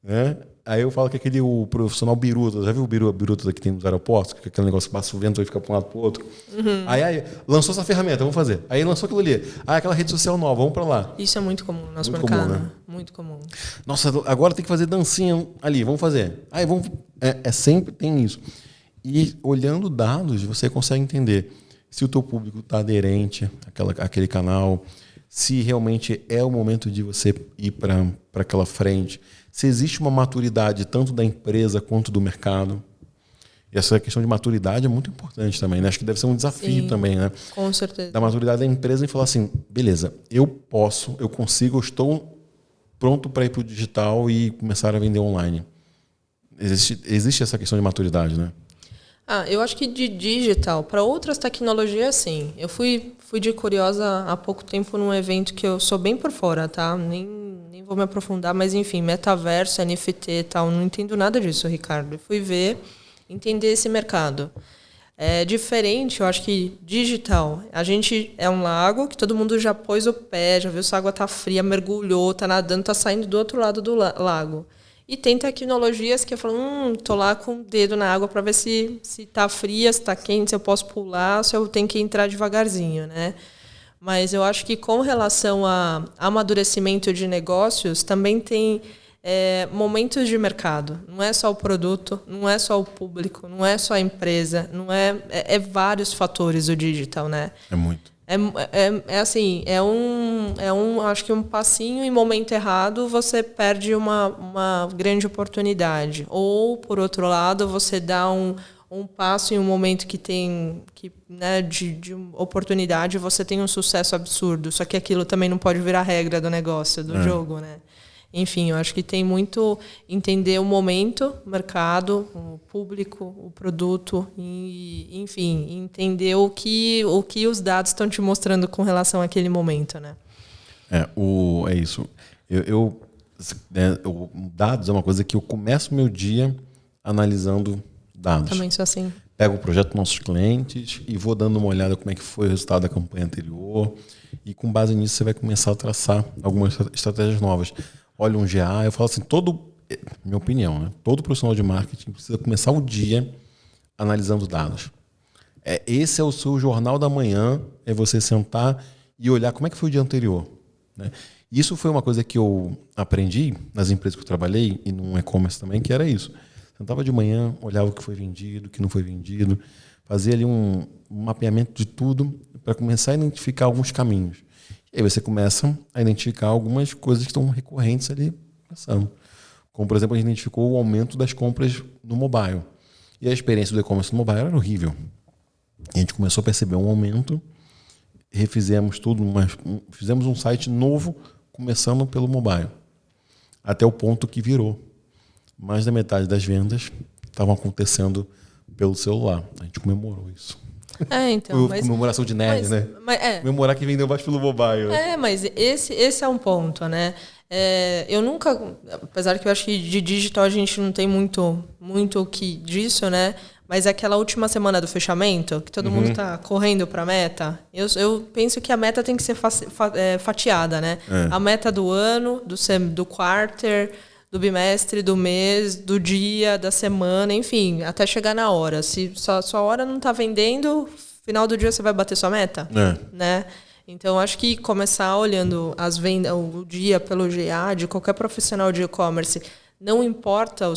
né? Aí eu falo que o profissional biruta, já viu o biruta que tem nos aeroportos? Que aquele negócio que passa o vento e fica para um lado para o outro. Uhum. Aí lançou essa ferramenta, vamos fazer. Aí lançou aquilo ali. Aquela rede social nova, vamos para lá. Isso é muito comum no nosso muito mercado. Comum, né? Muito comum. Nossa, agora tem que fazer dancinha ali, vamos fazer. Aí sempre tem isso. E olhando dados, você consegue entender se o teu público está aderente àquele canal, se realmente é o momento de você ir para aquela frente, se existe uma maturidade tanto da empresa quanto do mercado. E essa questão de maturidade é muito importante também, né? Acho que deve ser um desafio Sim, também, né? Com certeza. Da maturidade da empresa e falar assim, beleza, eu consigo, eu estou pronto para ir para o digital e começar a vender online. Existe essa questão de maturidade, né? Eu acho que de digital, para outras tecnologias, sim. Eu fui de curiosa há pouco tempo num evento que eu sou bem por fora, tá? Nem vou me aprofundar, mas enfim, metaverso, NFT e tal, não entendo nada disso, Ricardo. Eu fui entender esse mercado. É diferente, eu acho que digital. A gente é um lago que todo mundo já pôs o pé, já viu se a água tá fria, mergulhou, tá nadando, tá saindo do outro lado do lago. E tem tecnologias que eu falo, tô lá com o dedo na água para ver se tá fria, se tá quente, se eu posso pular, se eu tenho que entrar devagarzinho, né? Mas eu acho que com relação a amadurecimento de negócios, também tem momentos de mercado. Não é só o produto, não é só o público, não é só a empresa, é vários fatores o digital, né? É muito. Assim, acho que um passinho em momento errado você perde uma grande oportunidade. Ou, por outro lado, você dá um passo em um momento né, de oportunidade, você tem um sucesso absurdo. Só que aquilo também não pode virar regra do negócio, do jogo, né? Enfim, eu acho que tem muito entender o momento, o mercado, o público, o produto, e, enfim, entender o que os dados estão te mostrando com relação àquele momento, né? É isso. Dados é uma coisa que eu começo meu dia analisando dados. Também sou assim. Pego o projeto dos nossos clientes e vou dando uma olhada como é que foi o resultado da campanha anterior. E com base nisso você vai começar a traçar algumas estratégias novas. Olha um GA, eu falo assim, minha opinião, né? Todo profissional de marketing precisa começar o dia analisando dados. Esse é o seu jornal da manhã, é você sentar e olhar como é que foi o dia anterior. Né? Isso foi uma coisa que eu aprendi nas empresas que eu trabalhei e no e-commerce também, que era isso. Sentava de manhã, olhava o que foi vendido, o que não foi vendido, fazia ali um mapeamento de tudo para começar a identificar alguns caminhos. E aí você começa a identificar algumas coisas que estão recorrentes ali passando. Como, por exemplo, a gente identificou o aumento das compras no mobile. E a experiência do e-commerce no mobile era horrível. E a gente começou a perceber um aumento, refizemos tudo, fizemos um site novo, começando pelo mobile. Até o ponto que virou. Mais da metade das vendas estavam acontecendo pelo celular. A gente comemorou isso. Então, comemoração de nerd, né? Comemorar que vendeu mais pelo mobile. Mas esse é um ponto, né? Eu nunca, apesar que eu acho que de digital a gente não tem muito disso, né? Mas aquela última semana do fechamento, que todo mundo está correndo para a meta, eu penso que a meta tem que ser fatiada, né? A meta do ano, do quarter, do bimestre, do mês, do dia, da semana, enfim, até chegar na hora. Se sua hora não está vendendo, final do dia você vai bater sua meta, né? Então, acho que começar olhando as vendas, o dia pelo GA de qualquer profissional de e-commerce, não importa a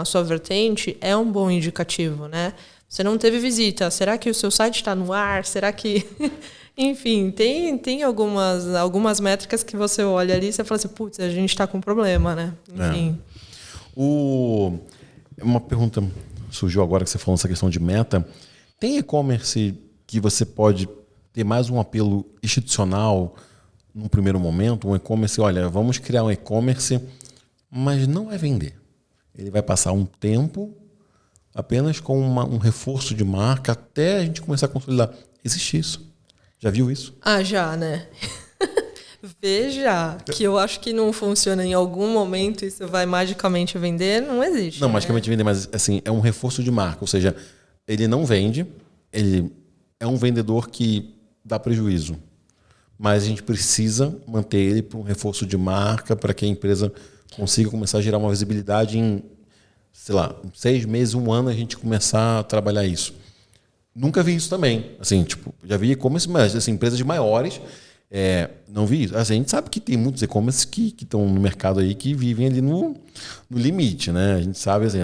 sua vertente, é um bom indicativo, né? Você não teve visita, será que o seu site está no ar? Será que... Enfim, tem algumas métricas que você olha ali e você fala assim, putz, a gente está com problema, né? Enfim. Uma pergunta surgiu agora que você falou essa questão de meta. Tem e-commerce que você pode ter mais um apelo institucional num primeiro momento? Um e-commerce, olha, vamos criar um e-commerce, mas não vai vender. Ele vai passar um tempo apenas com um reforço de marca até a gente começar a consolidar. Existe isso? Já viu isso? Já, né? Veja que eu acho que não funciona em algum momento, isso vai magicamente vender, não existe. Não, magicamente vender, mas assim, é um reforço de marca. Ou seja, ele não vende, ele é um vendedor que dá prejuízo. Mas a gente precisa manter ele para um reforço de marca, para que a empresa consiga começar a gerar uma visibilidade em, 6 meses, 1 ano, a gente começar a trabalhar isso. Nunca vi isso também. Assim, já vi e-commerce, mas assim, empresas maiores, não vi isso. Assim, a gente sabe que tem muitos e-commerce que estão no mercado aí que vivem ali no limite, né? A gente sabe, assim,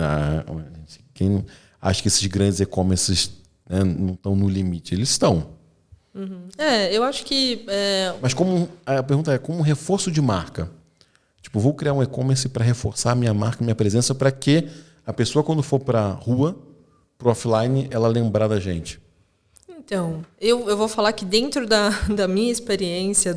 quem acha que esses grandes e-commerces, né, não estão no limite? Eles estão. Eu acho que... Mas a pergunta é, como reforço de marca? Vou criar um e-commerce para reforçar a minha marca, minha presença, para que a pessoa, quando for para a rua, para o offline, ela lembrar da gente. Então, eu vou falar que dentro da minha experiência,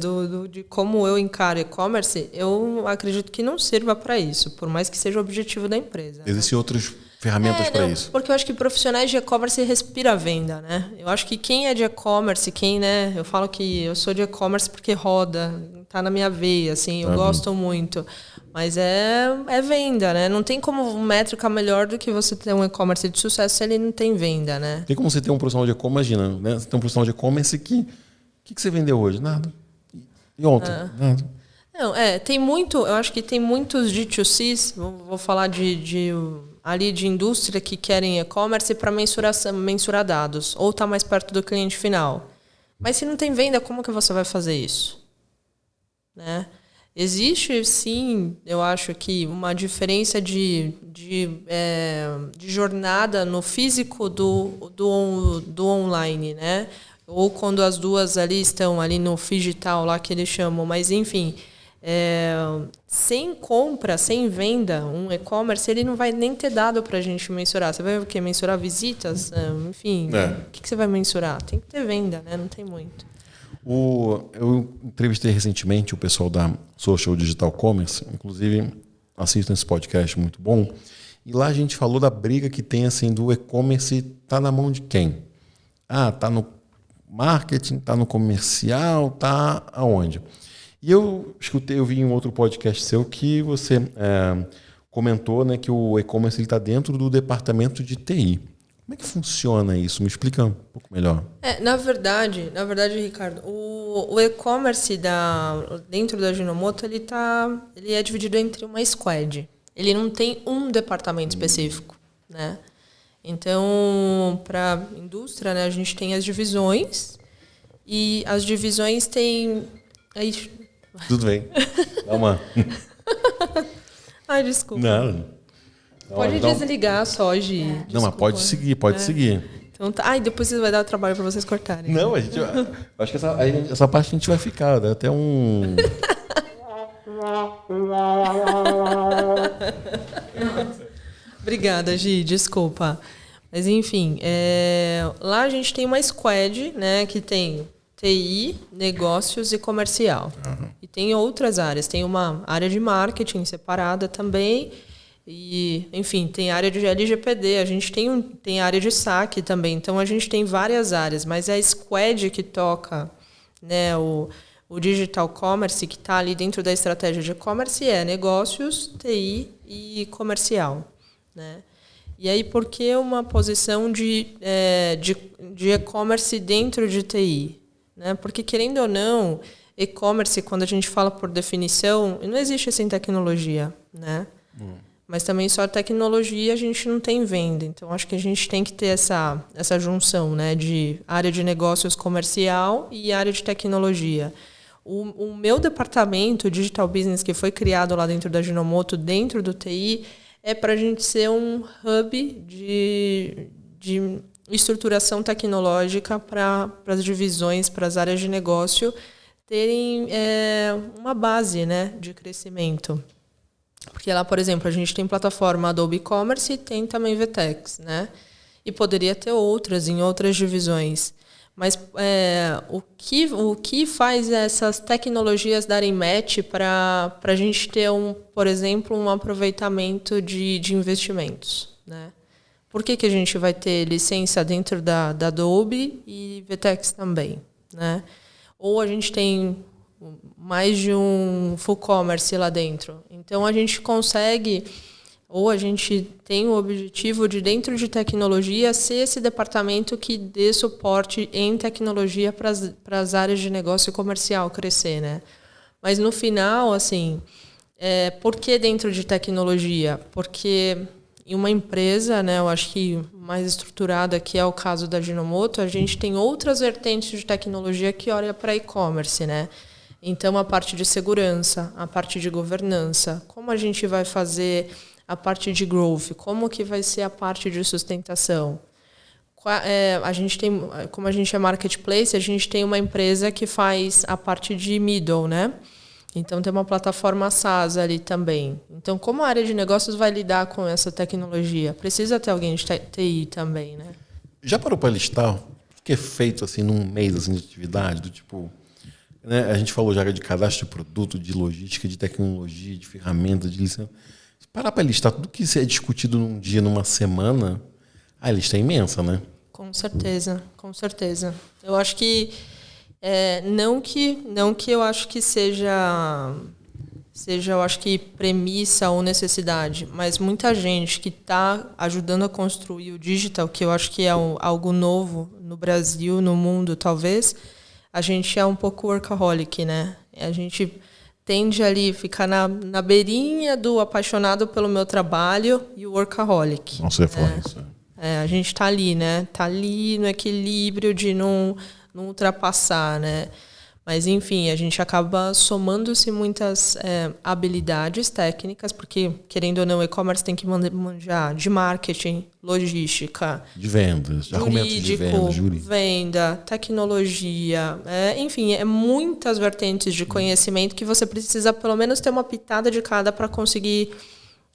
de como eu encaro e-commerce, eu acredito que não sirva para isso, por mais que seja o objetivo da empresa. Existem outras ferramentas para isso? Porque eu acho que profissionais de e-commerce respira a venda, né? Eu acho que quem é de e-commerce, né? Eu falo que eu sou de e-commerce porque roda, tá na minha veia, assim, eu gosto muito. Mas é venda, né? Não tem como métrica melhor do que você ter um e-commerce de sucesso se ele não tem venda, né? Tem como você ter um profissional de e-commerce, imagina, né? Você tem um profissional de e-commerce que... O que você vendeu hoje? Nada. E ontem? Nada. Não, eu acho que tem muitos D2Cs, vou falar ali de indústria que querem e-commerce para mensurar dados, ou tá mais perto do cliente final. Mas se não tem venda, como que você vai fazer isso? Né? Existe, sim, eu acho que uma diferença de jornada no físico do online, né? Ou quando as duas ali estão ali no digital, lá que eles chamam. Mas, enfim, sem compra, sem venda, um e-commerce, ele não vai nem ter dado para a gente mensurar. Você vai o quê? Mensurar visitas? Enfim, o que você vai mensurar? Tem que ter venda, né? Não tem muito. Eu entrevistei recentemente o pessoal da Social Digital Commerce, inclusive assistam esse podcast muito bom, e lá a gente falou da briga que tem assim do e-commerce, tá na mão de quem? Tá no marketing, tá no comercial, tá aonde? E eu vi em um outro podcast seu que você comentou, né, que o e-commerce está dentro do departamento de TI. Como é que funciona isso? Me explica um pouco melhor. Na verdade, Ricardo, o e-commerce dentro da Ajinomoto, ele é dividido entre uma squad. Ele não tem um departamento específico, né? Então, para a indústria, né, a gente tem as divisões e as divisões têm... Tudo bem. Calma. Ai, desculpa. Não. Pode desligar só, Gi. Desculpa. Não, mas pode seguir. Então, depois você vai dar o trabalho para vocês cortarem. Não, acho que essa parte a gente vai ficar. Dá até um... Obrigada, Gi. Desculpa. Mas, enfim, lá a gente tem uma squad, né, que tem TI, negócios e comercial. Uhum. E tem outras áreas. Tem uma área de marketing separada também. E, enfim, tem área de LGPD. A gente tem área de saque também. Então, a gente tem várias áreas. Mas é a squad que toca, né, o digital commerce, que está ali dentro da estratégia de e-commerce, negócios, TI e comercial, né? E aí, por que uma posição de e-commerce dentro de TI? Né? Porque, querendo ou não, e-commerce, quando a gente fala por definição, não existe sem tecnologia, né? Mas também só tecnologia a gente não tem venda. Então, acho que a gente tem que ter essa junção, né, de área de negócios comercial e área de tecnologia. O meu departamento, Digital Business, que foi criado lá dentro da Ajinomoto, dentro do TI, é para a gente ser um hub de estruturação tecnológica para as divisões, para as áreas de negócio terem uma base, né, de crescimento. Porque lá, por exemplo, a gente tem plataforma Adobe Commerce e tem também VTEX, né? E poderia ter outras em outras divisões. Mas o que faz essas tecnologias darem match para a gente ter, por exemplo, um aproveitamento de investimentos, né? Por que a gente vai ter licença dentro da Adobe e VTEX também, né? Ou a gente tem mais de um full commerce lá dentro. Então, a gente consegue, ou a gente tem o objetivo de, dentro de tecnologia, ser esse departamento que dê suporte em tecnologia para as áreas de negócio comercial crescer, né? Mas, no final, assim, por que dentro de tecnologia? Porque em uma empresa, né, eu acho que mais estruturada, que é o caso da Ajinomoto, a gente tem outras vertentes de tecnologia que olha para e-commerce, né? Então, a parte de segurança, a parte de governança, como a gente vai fazer a parte de growth, como que vai ser a parte de sustentação. A gente tem, como a gente é marketplace, a gente tem uma empresa que faz a parte de middle, né? Então, tem uma plataforma SaaS ali também. Então, como a área de negócios vai lidar com essa tecnologia? Precisa ter alguém de TI também, né? Já parou para listar o que é feito assim, num mês assim, de atividade, do tipo... Né? A gente falou já de cadastro de produto, de logística, de tecnologia, de ferramenta, de licença. Se parar para listar tudo que é discutido num dia, numa semana, a lista é imensa, né? Com certeza, com certeza. Eu acho que não que eu acho que seja eu acho que premissa ou necessidade, mas muita gente que está ajudando a construir o digital, que eu acho que é algo novo no Brasil, no mundo, talvez. A gente é um pouco workaholic, né? A gente tende ali a ficar na beirinha do apaixonado pelo meu trabalho e o workaholic. Não sei falar isso. A gente está ali, né? Está ali no equilíbrio de não ultrapassar, né? Mas, enfim, a gente acaba somando-se muitas habilidades técnicas, porque, querendo ou não, o e-commerce tem que manjar de marketing, logística, de vendas, de argumentos de venda, jurídico, venda, tecnologia, enfim, muitas vertentes de conhecimento que você precisa pelo menos ter uma pitada de cada para conseguir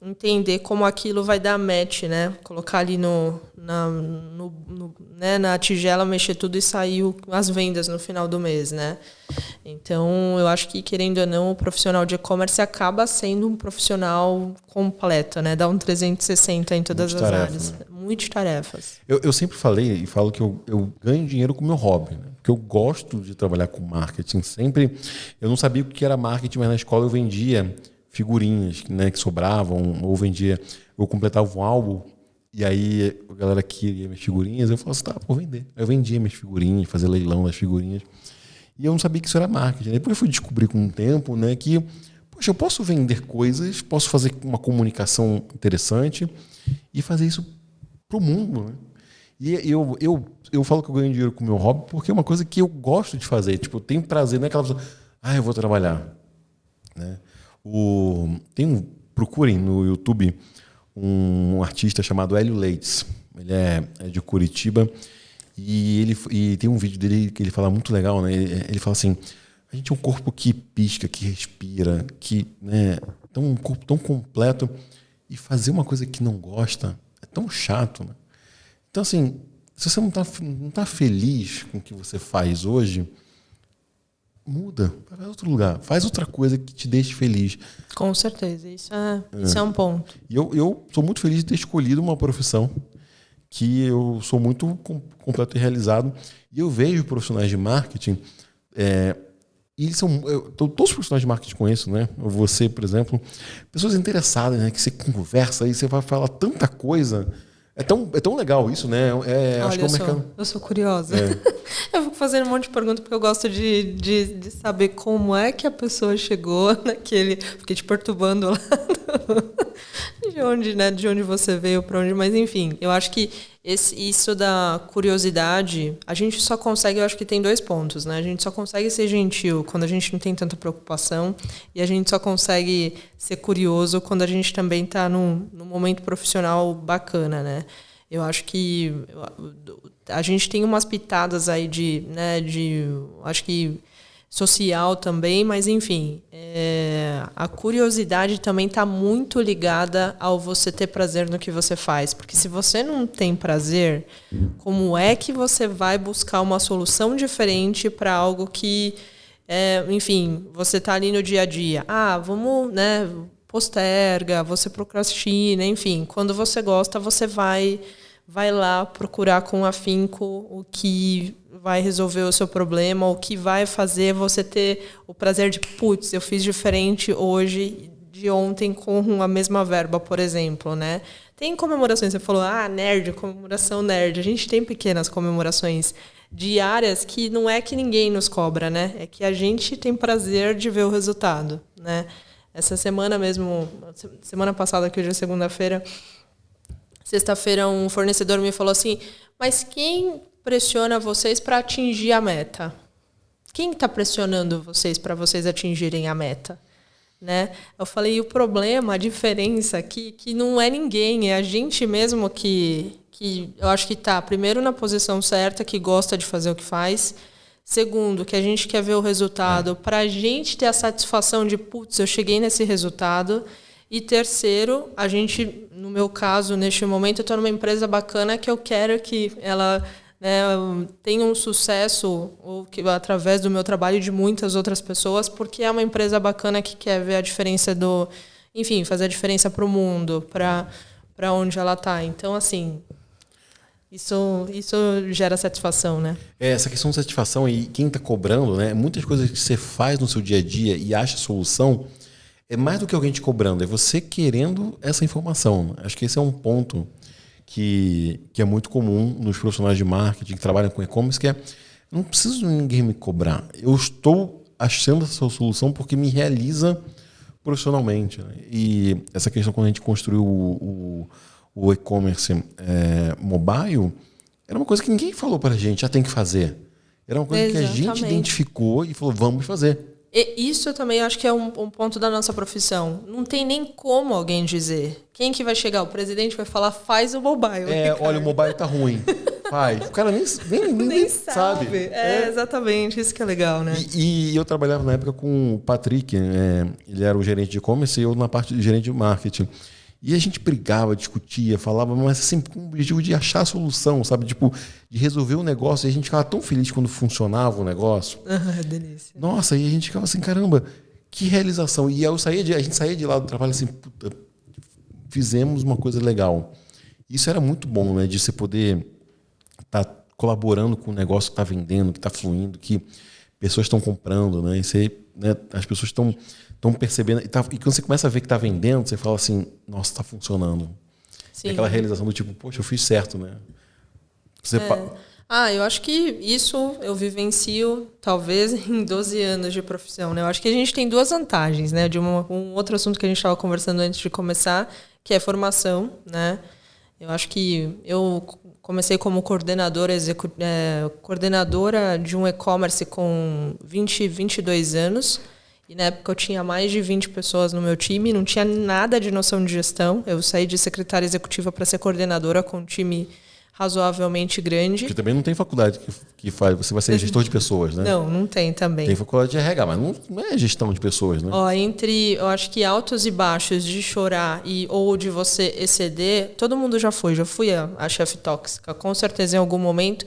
entender como aquilo vai dar match, né? Colocar ali né, na tigela, mexer tudo e sair as vendas no final do mês, né? Então, eu acho que, querendo ou não, o profissional de e-commerce acaba sendo um profissional completo, né? Dá um 360 em todas as áreas. Né? Muitas tarefas. Eu sempre falei e falo que eu ganho dinheiro com o meu hobby, né? Porque eu gosto de trabalhar com marketing. Sempre, eu não sabia o que era marketing, mas na escola eu vendia figurinhas, né, que sobravam, ou vendia, eu completava um álbum, e aí a galera queria minhas figurinhas, eu falava assim, tá, vou vender. Eu vendia minhas figurinhas, fazia leilão das figurinhas, e eu não sabia que isso era marketing. Depois eu fui descobrir com o tempo, né, que, poxa, eu posso vender coisas, posso fazer uma comunicação interessante e fazer isso pro mundo, né? E eu falo que eu ganho dinheiro com o meu hobby porque é uma coisa que eu gosto de fazer, tipo, eu tenho prazer, não é aquela pessoa, eu vou trabalhar, né? Procurem no YouTube um artista chamado Hélio Leites. Ele é de Curitiba e tem um vídeo dele que ele fala muito legal, né? Ele fala assim: a gente é um corpo que pisca, que respira, que, né, um corpo tão completo, e fazer uma coisa que não gosta é tão chato, né? Então, assim, se você não tá feliz com o que você faz hoje, muda, vai para outro lugar, faz outra coisa que te deixe feliz. Com certeza, isso é um ponto. E eu sou muito feliz de ter escolhido uma profissão que eu sou muito completo e realizado. E eu vejo profissionais de marketing, e eles são, todos os profissionais de marketing conheço, né? Você, por exemplo, pessoas interessadas, né? Que você conversa e você vai falar tanta coisa. É tão legal isso, né? Olha, acho que eu sou curiosa. Eu fico fazendo um monte de perguntas porque eu gosto de saber como é que a pessoa chegou naquele... Fiquei te perturbando lá de onde você veio, para onde... Mas, enfim, eu acho que isso da curiosidade, a gente só consegue... Eu acho que tem 2 pontos, né? A gente só consegue ser gentil quando a gente não tem tanta preocupação, e a gente só consegue ser curioso quando a gente também está num momento profissional bacana, né? Eu acho que a gente tem umas pitadas aí acho que social também, mas enfim, a curiosidade também está muito ligada ao você ter prazer no que você faz, porque se você não tem prazer, como é que você vai buscar uma solução diferente para algo que, enfim, você está ali no dia a dia, vamos, né, posterga, você procrastina, enfim, quando você gosta, você vai lá procurar com afinco o que vai resolver o seu problema, o que vai fazer você ter o prazer de, putz, eu fiz diferente hoje de ontem com a mesma verba, por exemplo, né? Tem comemorações, você falou, nerd, comemoração nerd. A gente tem pequenas comemorações diárias que não é que ninguém nos cobra, né? É que a gente tem prazer de ver o resultado, né? Essa semana mesmo, semana passada, que hoje é segunda-feira, sexta-feira um fornecedor me falou assim, mas quem pressiona vocês para atingir a meta? Quem está pressionando vocês para vocês atingirem a meta? Né? Eu falei, o problema, a diferença aqui, que não é ninguém, é a gente mesmo que eu acho que está, primeiro, na posição certa, que gosta de fazer o que faz. Segundo, que a gente quer ver o resultado para a gente ter a satisfação de, putz, eu cheguei nesse resultado. E terceiro, a gente, no meu caso, neste momento, eu estou numa empresa bacana que eu quero que ela, né, tenha um sucesso, ou que através do meu trabalho, de muitas outras pessoas, porque é uma empresa bacana que quer ver a diferença enfim, fazer a diferença para o mundo, para onde ela está. Então, assim, isso gera satisfação, né? Essa questão de satisfação, e quem está cobrando, né? Muitas coisas que você faz no seu dia a dia e acha solução, é mais do que alguém te cobrando, é você querendo essa informação. Acho que esse é um ponto que é muito comum nos profissionais de marketing que trabalham com e-commerce, que não preciso de ninguém me cobrar. Eu estou achando essa solução porque me realiza profissionalmente. Né? E essa questão, quando a gente construiu o e-commerce mobile, era uma coisa que ninguém falou para a gente, já tem que fazer. Era uma coisa Exatamente. Que a gente identificou e falou, vamos fazer. E isso também acho que é um ponto da nossa profissão. Não tem nem como alguém dizer. Quem que vai chegar? O presidente vai falar, faz o mobile. Olha, o mobile tá ruim. Faz. O cara nem sabe. Exatamente. Isso que é legal, né? E eu trabalhava na época com o Patrick. Ele era o gerente de e-commerce e eu na parte de gerente de marketing. E a gente brigava, discutia, falava, mas sempre com o objetivo de achar a solução, sabe? Tipo, de resolver o negócio. E a gente ficava tão feliz quando funcionava o negócio. Delícia. Nossa, e a gente ficava assim, caramba, que realização. E a gente saía de lá do trabalho assim, puta, fizemos uma coisa legal. Isso era muito bom, né? De você poder estar colaborando com o negócio que está vendendo, que está fluindo, que pessoas estão comprando, né? E você, né, as pessoas estão percebendo. E quando você começa a ver que está vendendo, você fala assim, nossa, está funcionando. Sim. É aquela realização do tipo, poxa, eu fiz certo, né? Eu acho que isso eu vivencio talvez em 12 anos de profissão, né? Eu acho que a gente tem duas vantagens, né? De um outro assunto que a gente estava conversando antes de começar, que é formação, né? Eu acho que eu comecei como coordenadora de um e-commerce com 22 anos. E na época eu tinha mais de 20 pessoas no meu time, não tinha nada de noção de gestão. Eu saí de secretária executiva para ser coordenadora com um time razoavelmente grande. Porque também não tem faculdade que faz, você vai ser gestor de pessoas, né? Não tem também. Tem faculdade de RH, mas não é gestão de pessoas, né? Eu acho que altos e baixos de chorar ou de você exceder, todo mundo já foi. Já fui a chefe tóxica, com certeza em algum momento.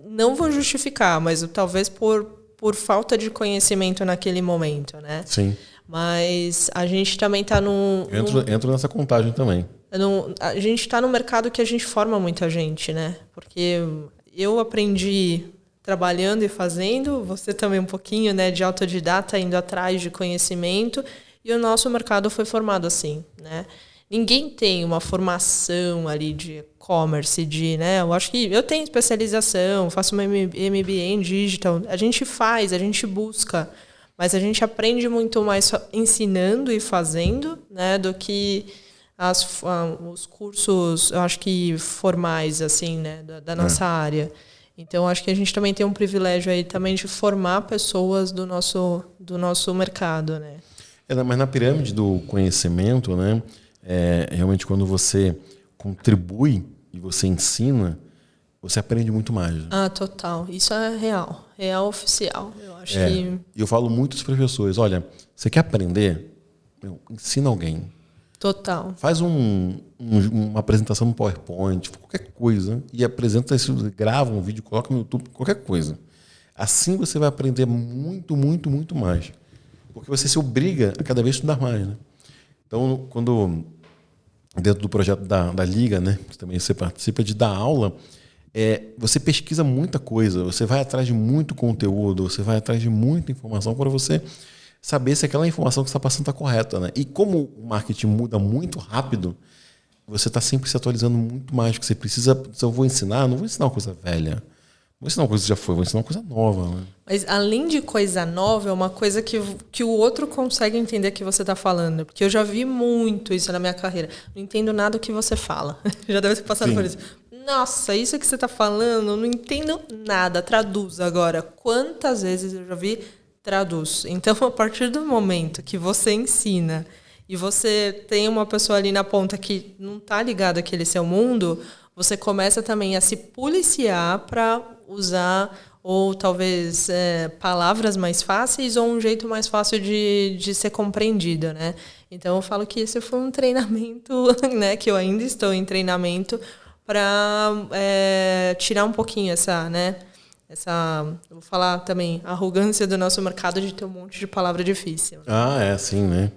Não vou justificar, mas talvez por falta de conhecimento naquele momento, né? Sim. Mas a gente também está Entro nessa contagem também. A gente está no mercado que a gente forma muita gente, né? Porque eu aprendi trabalhando e fazendo, você também um pouquinho, né, de autodidata, indo atrás de conhecimento, e o nosso mercado foi formado assim, né? Ninguém tem uma formação ali de e-commerce, né? Eu acho que eu tenho especialização, faço uma MBA em digital, a gente busca, mas a gente aprende muito mais ensinando e fazendo, né, do que os cursos, eu acho que formais, assim, né, da nossa área. Então, acho que a gente também tem um privilégio aí também de formar pessoas do nosso mercado, né? Mas na pirâmide do conhecimento, né, realmente quando você contribui e você ensina, você aprende muito mais. Né? Total. Isso é real oficial. Eu acho que... Eu falo muito para os professores, olha, você quer aprender? Ensina alguém. Total. Faz uma apresentação no PowerPoint, qualquer coisa, e apresenta isso, grava um vídeo, coloca no YouTube, qualquer coisa. Assim você vai aprender muito, muito, muito mais. Porque você se obriga a cada vez estudar mais. Né? Então, quando dentro do projeto da Liga, né, que também você participa de dar aula, você pesquisa muita coisa, você vai atrás de muito conteúdo, você vai atrás de muita informação para você saber se aquela informação que você está passando está correta. Né? E como o marketing muda muito rápido, você está sempre se atualizando muito mais. Que você precisa, se eu vou ensinar, não vou ensinar uma coisa velha. Não vou ensinar uma coisa que já foi, vou ensinar uma coisa nova. Né? Mas além de coisa nova, é uma coisa que o outro consegue entender que você está falando. Porque eu já vi muito isso na minha carreira. Não entendo nada do que você fala. Já deve ter passado por isso. Nossa, isso que você está falando, eu não entendo nada. Traduz agora. Quantas vezes eu já vi... Traduz. Então, a partir do momento que você ensina e você tem uma pessoa ali na ponta que não está ligada àquele seu mundo, você começa também a se policiar para usar ou talvez palavras mais fáceis ou um jeito mais fácil de ser compreendido, né? Então, eu falo que esse foi um treinamento, né, que eu ainda estou em treinamento para tirar um pouquinho essa, né? Eu vou falar também, a arrogância do nosso mercado de ter um monte de palavra difícil. Sim, né?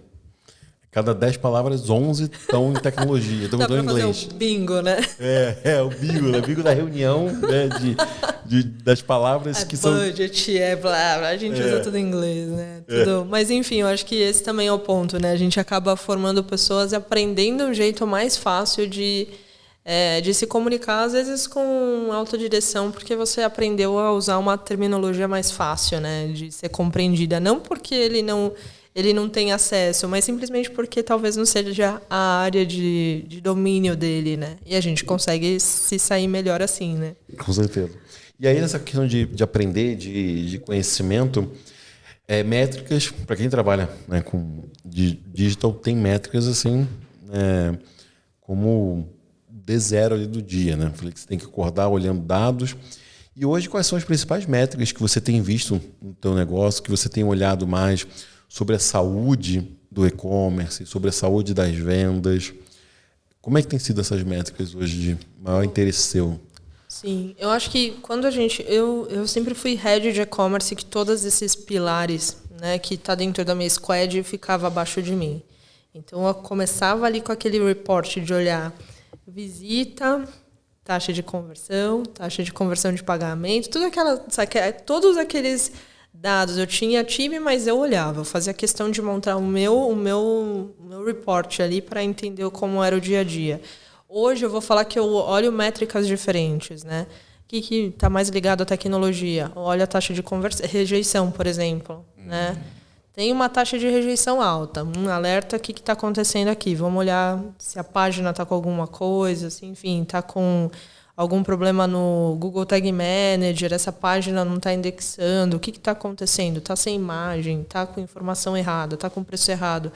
Cada 10 palavras, 11 estão em tecnologia. Dá pra fazer um bingo, né? O bingo, né? Bingo da reunião, né? Das palavras que são... Budget, blá, blá, a gente usa tudo em inglês, né? Tudo. Mas, enfim, eu acho que esse também é o ponto, né? A gente acaba formando pessoas e aprendendo um jeito mais fácil de se comunicar, às vezes com autodireção, porque você aprendeu a usar uma terminologia mais fácil, né, de ser compreendida. Não porque ele não tem acesso, mas simplesmente porque talvez não seja a área de domínio dele, né? E a gente consegue se sair melhor assim, né? Com certeza. E aí, nessa questão de aprender, de conhecimento, métricas, para quem trabalha, né, com digital, tem métricas assim, como... D0 ali do dia, né? Falei que você tem que acordar olhando dados. E hoje, quais são as principais métricas que você tem visto no teu negócio, que você tem olhado mais sobre a saúde do e-commerce, sobre a saúde das vendas? Como é que tem sido essas métricas hoje de maior interesse seu? Sim, eu acho que quando a gente... Eu sempre fui head de e-commerce, que todos esses pilares, né, que está dentro da minha squad, ficava abaixo de mim. Então, eu começava ali com aquele report de olhar visita, taxa de conversão de pagamento, todos aqueles dados. Eu tinha time, mas eu olhava. Eu fazia questão de montar o meu report ali para entender como era o dia a dia. Hoje eu vou falar que eu olho métricas diferentes, né? O que está mais ligado à tecnologia? Olha a taxa de rejeição, por exemplo, né? Tem uma taxa de rejeição alta, um alerta, o que está acontecendo aqui? Vamos olhar se a página está com alguma coisa, se, enfim, está com algum problema no Google Tag Manager, essa página não está indexando, o que está acontecendo? Está sem imagem, está com informação errada, está com preço errado.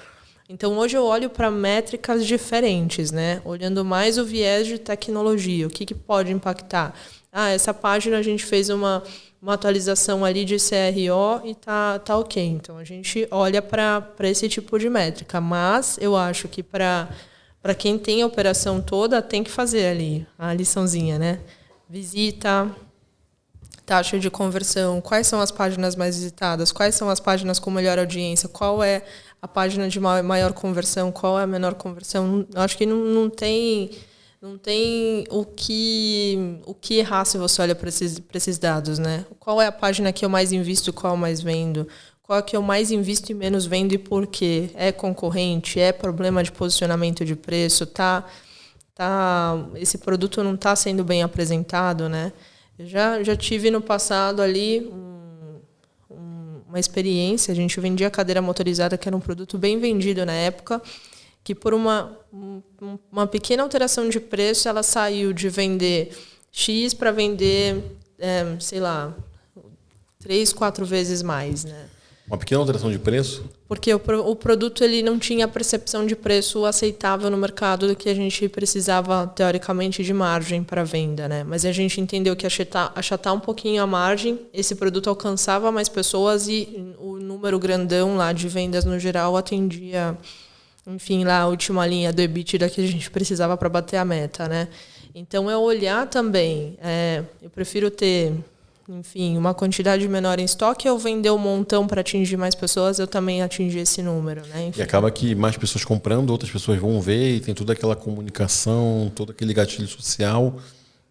Então, hoje eu olho para métricas diferentes, né? Olhando mais o viés de tecnologia, o que pode impactar. Essa página a gente fez uma atualização ali de CRO e tá ok. Então, a gente olha para esse tipo de métrica. Mas eu acho que para quem tem a operação toda, tem que fazer ali a liçãozinha, né? Visita, taxa de conversão, quais são as páginas mais visitadas, quais são as páginas com melhor audiência, qual é a página de maior conversão, qual é a menor conversão. Acho que não tem o que errar se você olha para esses dados, né? Qual é a página que eu mais invisto, qual eu mais vendo? Qual é que eu mais invisto e menos vendo e por quê? É concorrente? É problema de posicionamento de preço? Esse produto não está sendo bem apresentado, né? Eu já tive no passado ali uma experiência. A gente vendia cadeira motorizada, que era um produto bem vendido na época, que por uma pequena alteração de preço, ela saiu de vender X para vender, 3, 4 vezes mais, né? Uma pequena alteração de preço? Porque o produto ele não tinha a percepção de preço aceitável no mercado do que a gente precisava, teoricamente, de margem para venda, né? Mas a gente entendeu que achatar um pouquinho a margem, esse produto alcançava mais pessoas e o número grandão lá de vendas no geral atendia, enfim, lá a última linha do EBITDA que a gente precisava para bater a meta, né? Então, é olhar também. Eu prefiro ter, enfim, uma quantidade menor em estoque ou vender um montão para atingir mais pessoas, eu também atingi esse número, né? Enfim. E acaba que mais pessoas comprando, outras pessoas vão ver e tem toda aquela comunicação, todo aquele gatilho social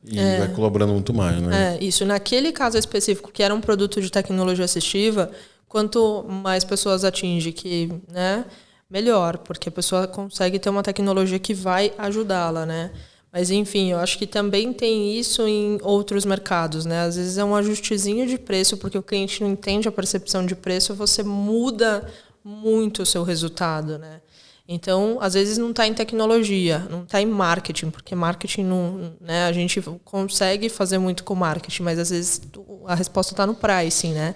e vai colaborando muito mais, né? Isso. Naquele caso específico, que era um produto de tecnologia assistiva, quanto mais pessoas atinge, né, melhor, porque a pessoa consegue ter uma tecnologia que vai ajudá-la, né? Mas, enfim, eu acho que também tem isso em outros mercados, né? Às vezes é um ajustezinho de preço, porque o cliente não entende a percepção de preço, você muda muito o seu resultado, né? Então, às vezes não está em tecnologia, não está em marketing, porque marketing não, né? A gente consegue fazer muito com marketing, mas às vezes a resposta está no pricing, né?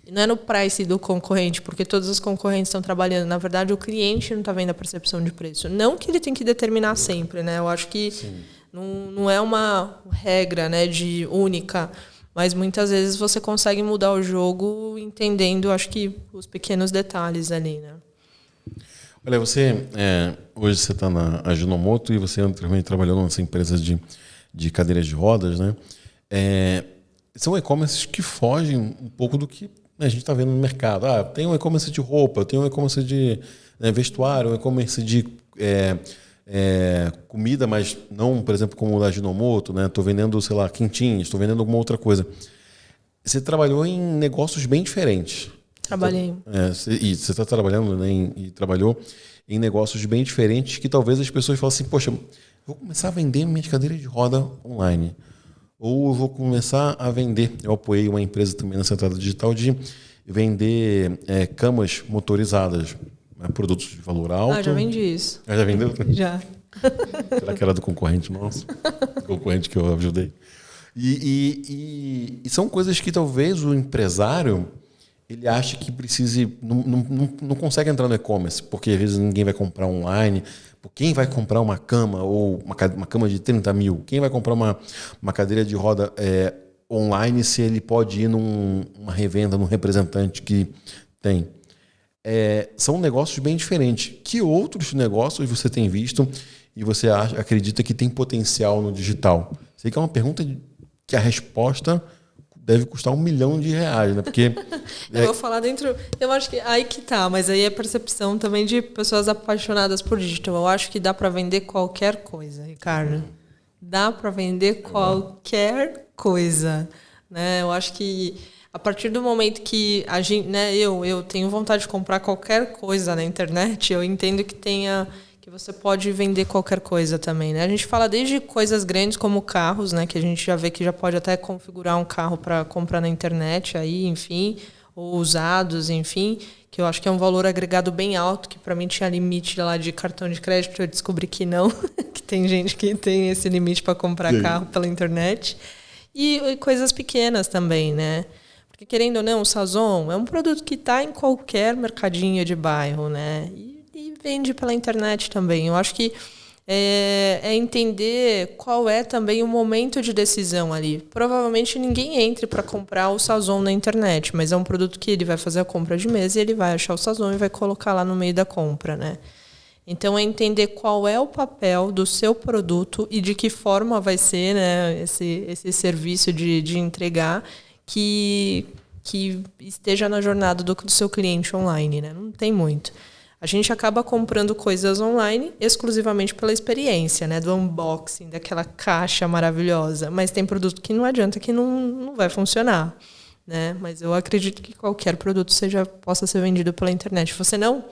E não é no price do concorrente, porque todos os concorrentes estão trabalhando. Na verdade, o cliente não está vendo a percepção de preço. Não que ele tem que determinar sempre, né? Eu acho que não é uma regra, né, de única, mas muitas vezes você consegue mudar o jogo entendendo, acho que, os pequenos detalhes ali, né? Olha, hoje você está na Ajinomoto e você também trabalhou nessa empresa de cadeiras de rodas, né? São e-commerces que fogem um pouco do que a gente está vendo no mercado. Tem um e-commerce de roupa, tem um e-commerce de vestuário, um e-commerce de comida, mas não, por exemplo, como o da Ajinomoto, né? Estou vendendo, sei lá, quentinhas, estou vendendo alguma outra coisa. Você trabalhou em negócios bem diferentes. Trabalhei. Você está trabalhando, né, e trabalhou em negócios bem diferentes que talvez as pessoas falem assim, poxa, vou começar a vender minhas cadeiras de roda online. Ou eu vou começar a vender. Eu apoiei uma empresa também na Central Digital de vender camas motorizadas, né, produtos de valor alto. Já vendi isso. Já vendeu? Já. Será que era do concorrente nosso? Do concorrente que eu ajudei. E são coisas que talvez o empresário ele acha que precise... Não consegue entrar no e-commerce, porque às vezes ninguém vai comprar online. Quem vai comprar uma cama ou uma cama de 30 mil? Quem vai comprar uma cadeira de roda online se ele pode ir numa revenda, num representante que tem? são negócios bem diferentes. Que outros negócios você tem visto e você acredita que tem potencial no digital? Sei que é uma pergunta que a resposta deve custar R$1 milhão, né? Porque eu vou falar dentro... Eu acho que aí que tá, mas aí é percepção também de pessoas apaixonadas por digital. Eu acho que dá para vender qualquer coisa, Ricardo. Dá para vender qualquer coisa, né? Eu acho que a partir do momento que a gente, né, eu tenho vontade de comprar qualquer coisa na internet, eu entendo que você pode vender qualquer coisa também, né? A gente fala desde coisas grandes como carros, né, que a gente já vê que já pode até configurar um carro para comprar na internet, aí, enfim, ou usados, enfim, que eu acho que é um valor agregado bem alto, que para mim tinha limite lá de cartão de crédito, eu descobri que não, que tem gente que tem esse limite para comprar carro pela internet. E coisas pequenas também, né? Porque, querendo ou não, o Sazon é um produto que está em qualquer mercadinho de bairro, né? E vende pela internet também. Eu acho que é entender qual é também o momento de decisão ali. Provavelmente ninguém entre para comprar o Sazon na internet, mas é um produto que ele vai fazer a compra de mês e ele vai achar o Sazon e vai colocar lá no meio da compra, né? Então, é entender qual é o papel do seu produto e de que forma vai ser, né, esse serviço de entregar que esteja na jornada do seu cliente online, né? Não tem muito. A gente acaba comprando coisas online exclusivamente pela experiência, né? Do unboxing, daquela caixa maravilhosa. Mas tem produto que não adianta, que não vai funcionar, né? Mas eu acredito que qualquer produto possa ser vendido pela internet. Você não?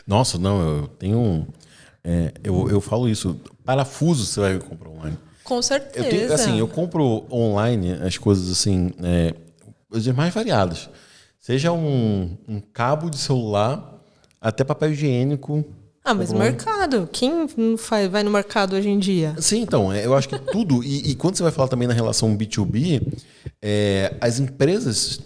Nossa, não, eu tenho... eu falo isso. Parafuso você vai comprar online. Com certeza. Eu compro online as coisas assim, as mais variadas. Seja um cabo de celular, até papel higiênico. Mas mercado. Quem vai no mercado hoje em dia? Sim, então, eu acho que tudo... E quando você vai falar também na relação B2B, as empresas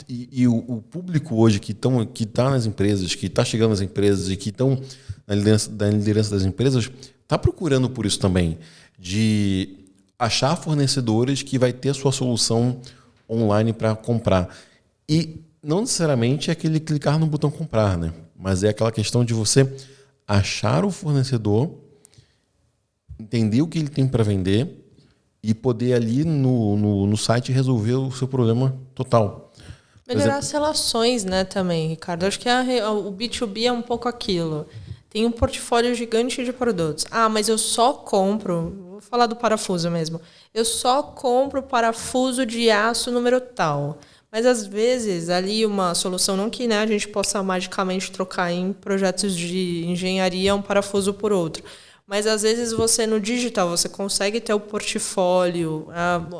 e o público hoje que está nas empresas, que está chegando nas empresas e que estão na liderança das empresas, está procurando por isso também, de achar fornecedores que vai ter a sua solução online para comprar. E não necessariamente é aquele clicar no botão comprar, né? Mas é aquela questão de você achar o fornecedor, entender o que ele tem para vender e poder ali no site resolver o seu problema total. Melhorar as relações, né, também, Ricardo. Acho que o B2B é um pouco aquilo. Tem um portfólio gigante de produtos. Mas eu só compro... Vou falar do parafuso mesmo. Eu só compro parafuso de aço número tal. Mas, às vezes, ali uma solução, não que, né, a gente possa magicamente trocar em projetos de engenharia um parafuso por outro. Mas, às vezes, você no digital, você consegue ter o portfólio,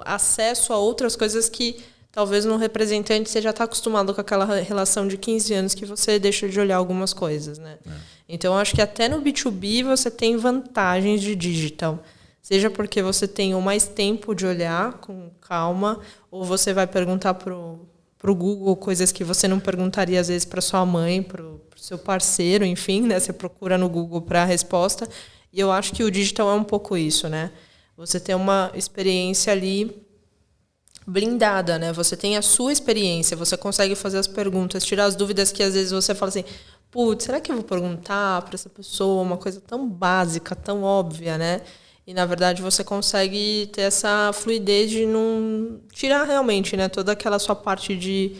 acesso a outras coisas que talvez no representante você já está acostumado com aquela relação de 15 anos que você deixa de olhar algumas coisas, né? Então, acho que até no B2B você tem vantagens de digital. Seja porque você tem mais tempo de olhar com calma, ou você vai perguntar pro Google coisas que você não perguntaria, às vezes, para sua mãe, pro seu parceiro, enfim, né? Você procura no Google para a resposta. E eu acho que o digital é um pouco isso, né? Você tem uma experiência ali blindada, né? Você tem a sua experiência, você consegue fazer as perguntas, tirar as dúvidas que às vezes você fala assim, putz, será que eu vou perguntar para essa pessoa uma coisa tão básica, tão óbvia, né? E, na verdade, você consegue ter essa fluidez de não tirar realmente, né, toda aquela sua parte de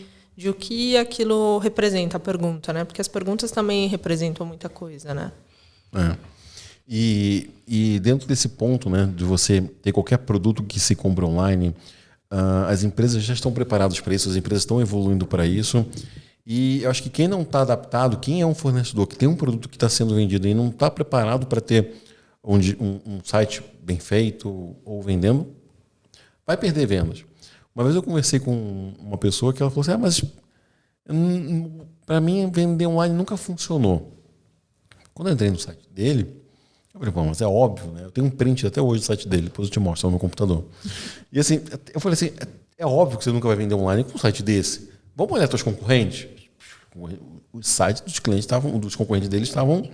o que aquilo representa, a pergunta, né? Porque as perguntas também representam muita coisa, né? E dentro desse ponto, né, de você ter qualquer produto que se compra online, as empresas já estão preparadas para isso, as empresas estão evoluindo para isso. E eu acho que quem não está adaptado, quem é um fornecedor que tem um produto que está sendo vendido e não está preparado para ter um site bem feito ou vendendo, vai perder vendas. Uma vez eu conversei com uma pessoa que ela falou assim, mas para mim vender online nunca funcionou. Quando eu entrei no site dele, eu falei, pô, mas é óbvio, né? Eu tenho um print até hoje do site dele, depois eu te mostro no meu computador. E assim, eu falei assim, é óbvio que você nunca vai vender online com um site desse. Vamos olhar seus concorrentes? Os sites dos clientes dos concorrentes deles estavam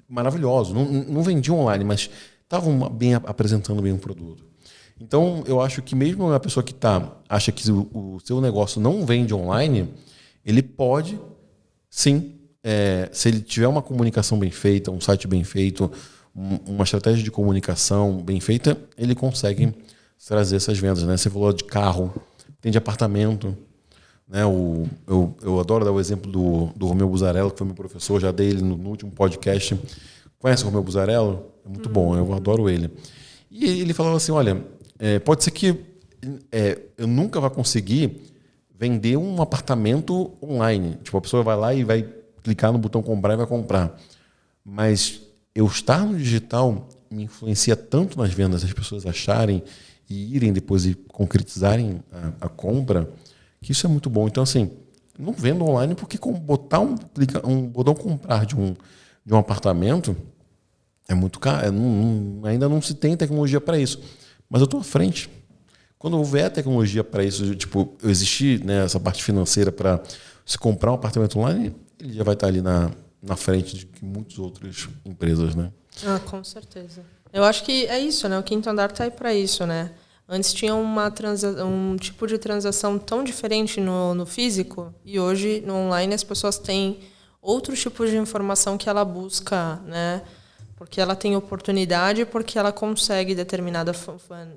maravilhosos. Não vendiam online, mas estavam apresentando bem um produto. Então, eu acho que mesmo a pessoa que acha que o seu negócio não vende online, ele pode sim, se ele tiver uma comunicação bem feita, um site bem feito, uma estratégia de comunicação bem feita, ele consegue trazer essas vendas, né? Você falou de carro, tem de apartamento, né? Eu adoro dar o exemplo do Romeu Buzarello, que foi meu professor, já dei ele no último podcast. Conhece o Romeu Buzarello? É muito bom, eu adoro ele. E ele falava assim, olha, pode ser que eu nunca vá conseguir vender um apartamento online. Tipo, a pessoa vai lá e vai clicar no botão comprar e vai comprar. Mas eu estar no digital me influencia tanto nas vendas, as pessoas acharem e irem depois e concretizarem a compra, que isso é muito bom. Então, assim, não vendo online porque botar um botão comprar de um apartamento é muito caro. Ainda não se tem tecnologia para isso. Mas eu estou à frente. Quando houver tecnologia para isso, tipo, existir, né, essa parte financeira para se comprar um apartamento online, ele já vai estar ali na frente de muitas outras empresas, né? Ah, com certeza. Eu acho que é isso, né? O Quinto Andar está aí para isso, né? Antes tinha um tipo de transação tão diferente no físico e hoje no online as pessoas têm outros tipos de informação que ela busca, né? Porque ela tem oportunidade, porque ela consegue determinada,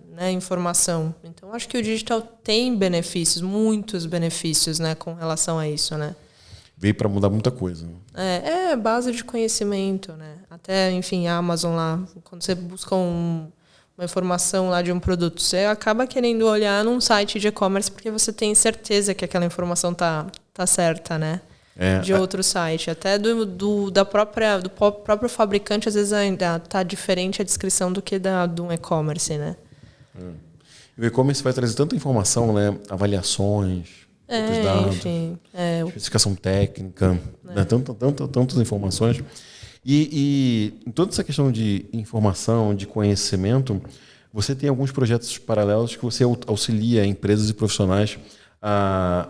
né, informação. Então, acho que o digital tem benefícios, muitos benefícios, né, com relação a isso, né? Veio para mudar muita coisa. É base de conhecimento, né? Até, enfim, a Amazon lá, quando você busca uma informação lá de um produto, você acaba querendo olhar num site de e-commerce porque você tem certeza que aquela informação tá certa, né? De outro site. Até do próprio fabricante, às vezes ainda tá diferente a descrição do que de um e-commerce, né? O e-commerce vai trazer tanta informação, né? Avaliações, outros dados, enfim, especificação técnica, né? Tantas informações. E em toda essa questão de informação, de conhecimento, você tem alguns projetos paralelos que você auxilia empresas e profissionais a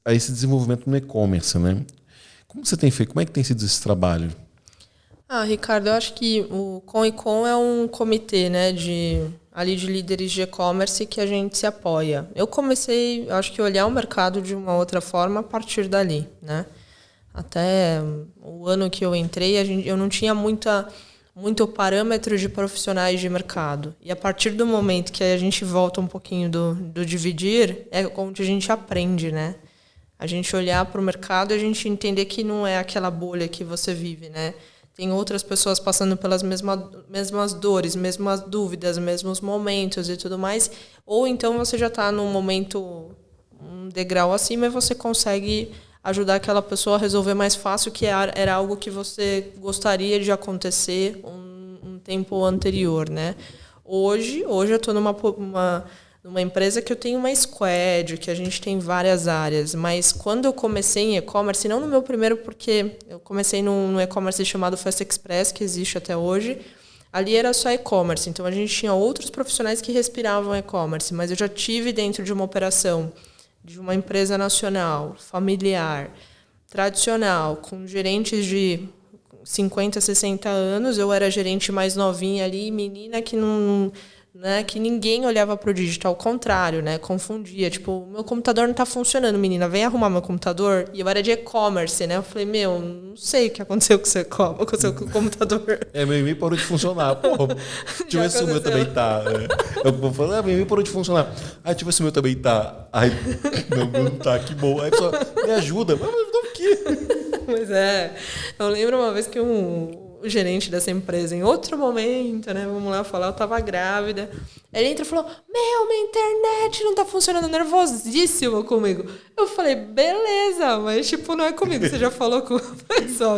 esse desenvolvimento no e-commerce, né? Como você tem feito? Como é que tem sido esse trabalho? Ricardo, eu acho que o Com é um comitê, né, de líderes de e-commerce que a gente se apoia. Eu comecei, acho que, a olhar o mercado de uma outra forma a partir dali, né? Até o ano que eu entrei, eu não tinha muito parâmetro de profissionais de mercado. E a partir do momento que a gente volta um pouquinho do dividir, é onde a gente aprende, né? A gente olhar para o mercado e a gente entender que não é aquela bolha que você vive, né? Tem outras pessoas passando pelas mesmas dores, mesmas dúvidas, mesmos momentos e tudo mais. Ou então você já está num momento, um degrau acima, e você consegue ajudar aquela pessoa a resolver mais fácil, que era algo que você gostaria de acontecer um tempo anterior, né? Hoje eu estou numa empresa que eu tenho uma squad, que a gente tem várias áreas, mas quando eu comecei em e-commerce, não no meu primeiro, porque eu comecei num e-commerce chamado Fast Express, que existe até hoje, ali era só e-commerce, então a gente tinha outros profissionais que respiravam e-commerce, mas eu já tive dentro de uma operação de uma empresa nacional, familiar, tradicional, com gerentes de 50, 60 anos, eu era gerente mais novinha ali, menina que não, né, que ninguém olhava para o digital, ao contrário, né, confundia, tipo, meu computador não está funcionando, menina, vem arrumar meu computador. E eu era de e-commerce, né, eu falei, não sei o que aconteceu com o seu computador. Meu e-mail parou de funcionar, pô, deixa eu ver se o meu também tá. Eu vou falar, meu e-mail parou de funcionar. Deixa eu ver se o meu também tá. Aí, não tá, que bom. Aí a pessoa, me ajuda, mas me ajuda o quê? Mas eu lembro uma vez que o gerente dessa empresa, em outro momento, né, vamos lá falar, eu estava grávida, ele entra e falou, minha internet não tá funcionando, nervosíssimo comigo. Eu falei, beleza, mas tipo, não é comigo, você já falou com o pessoal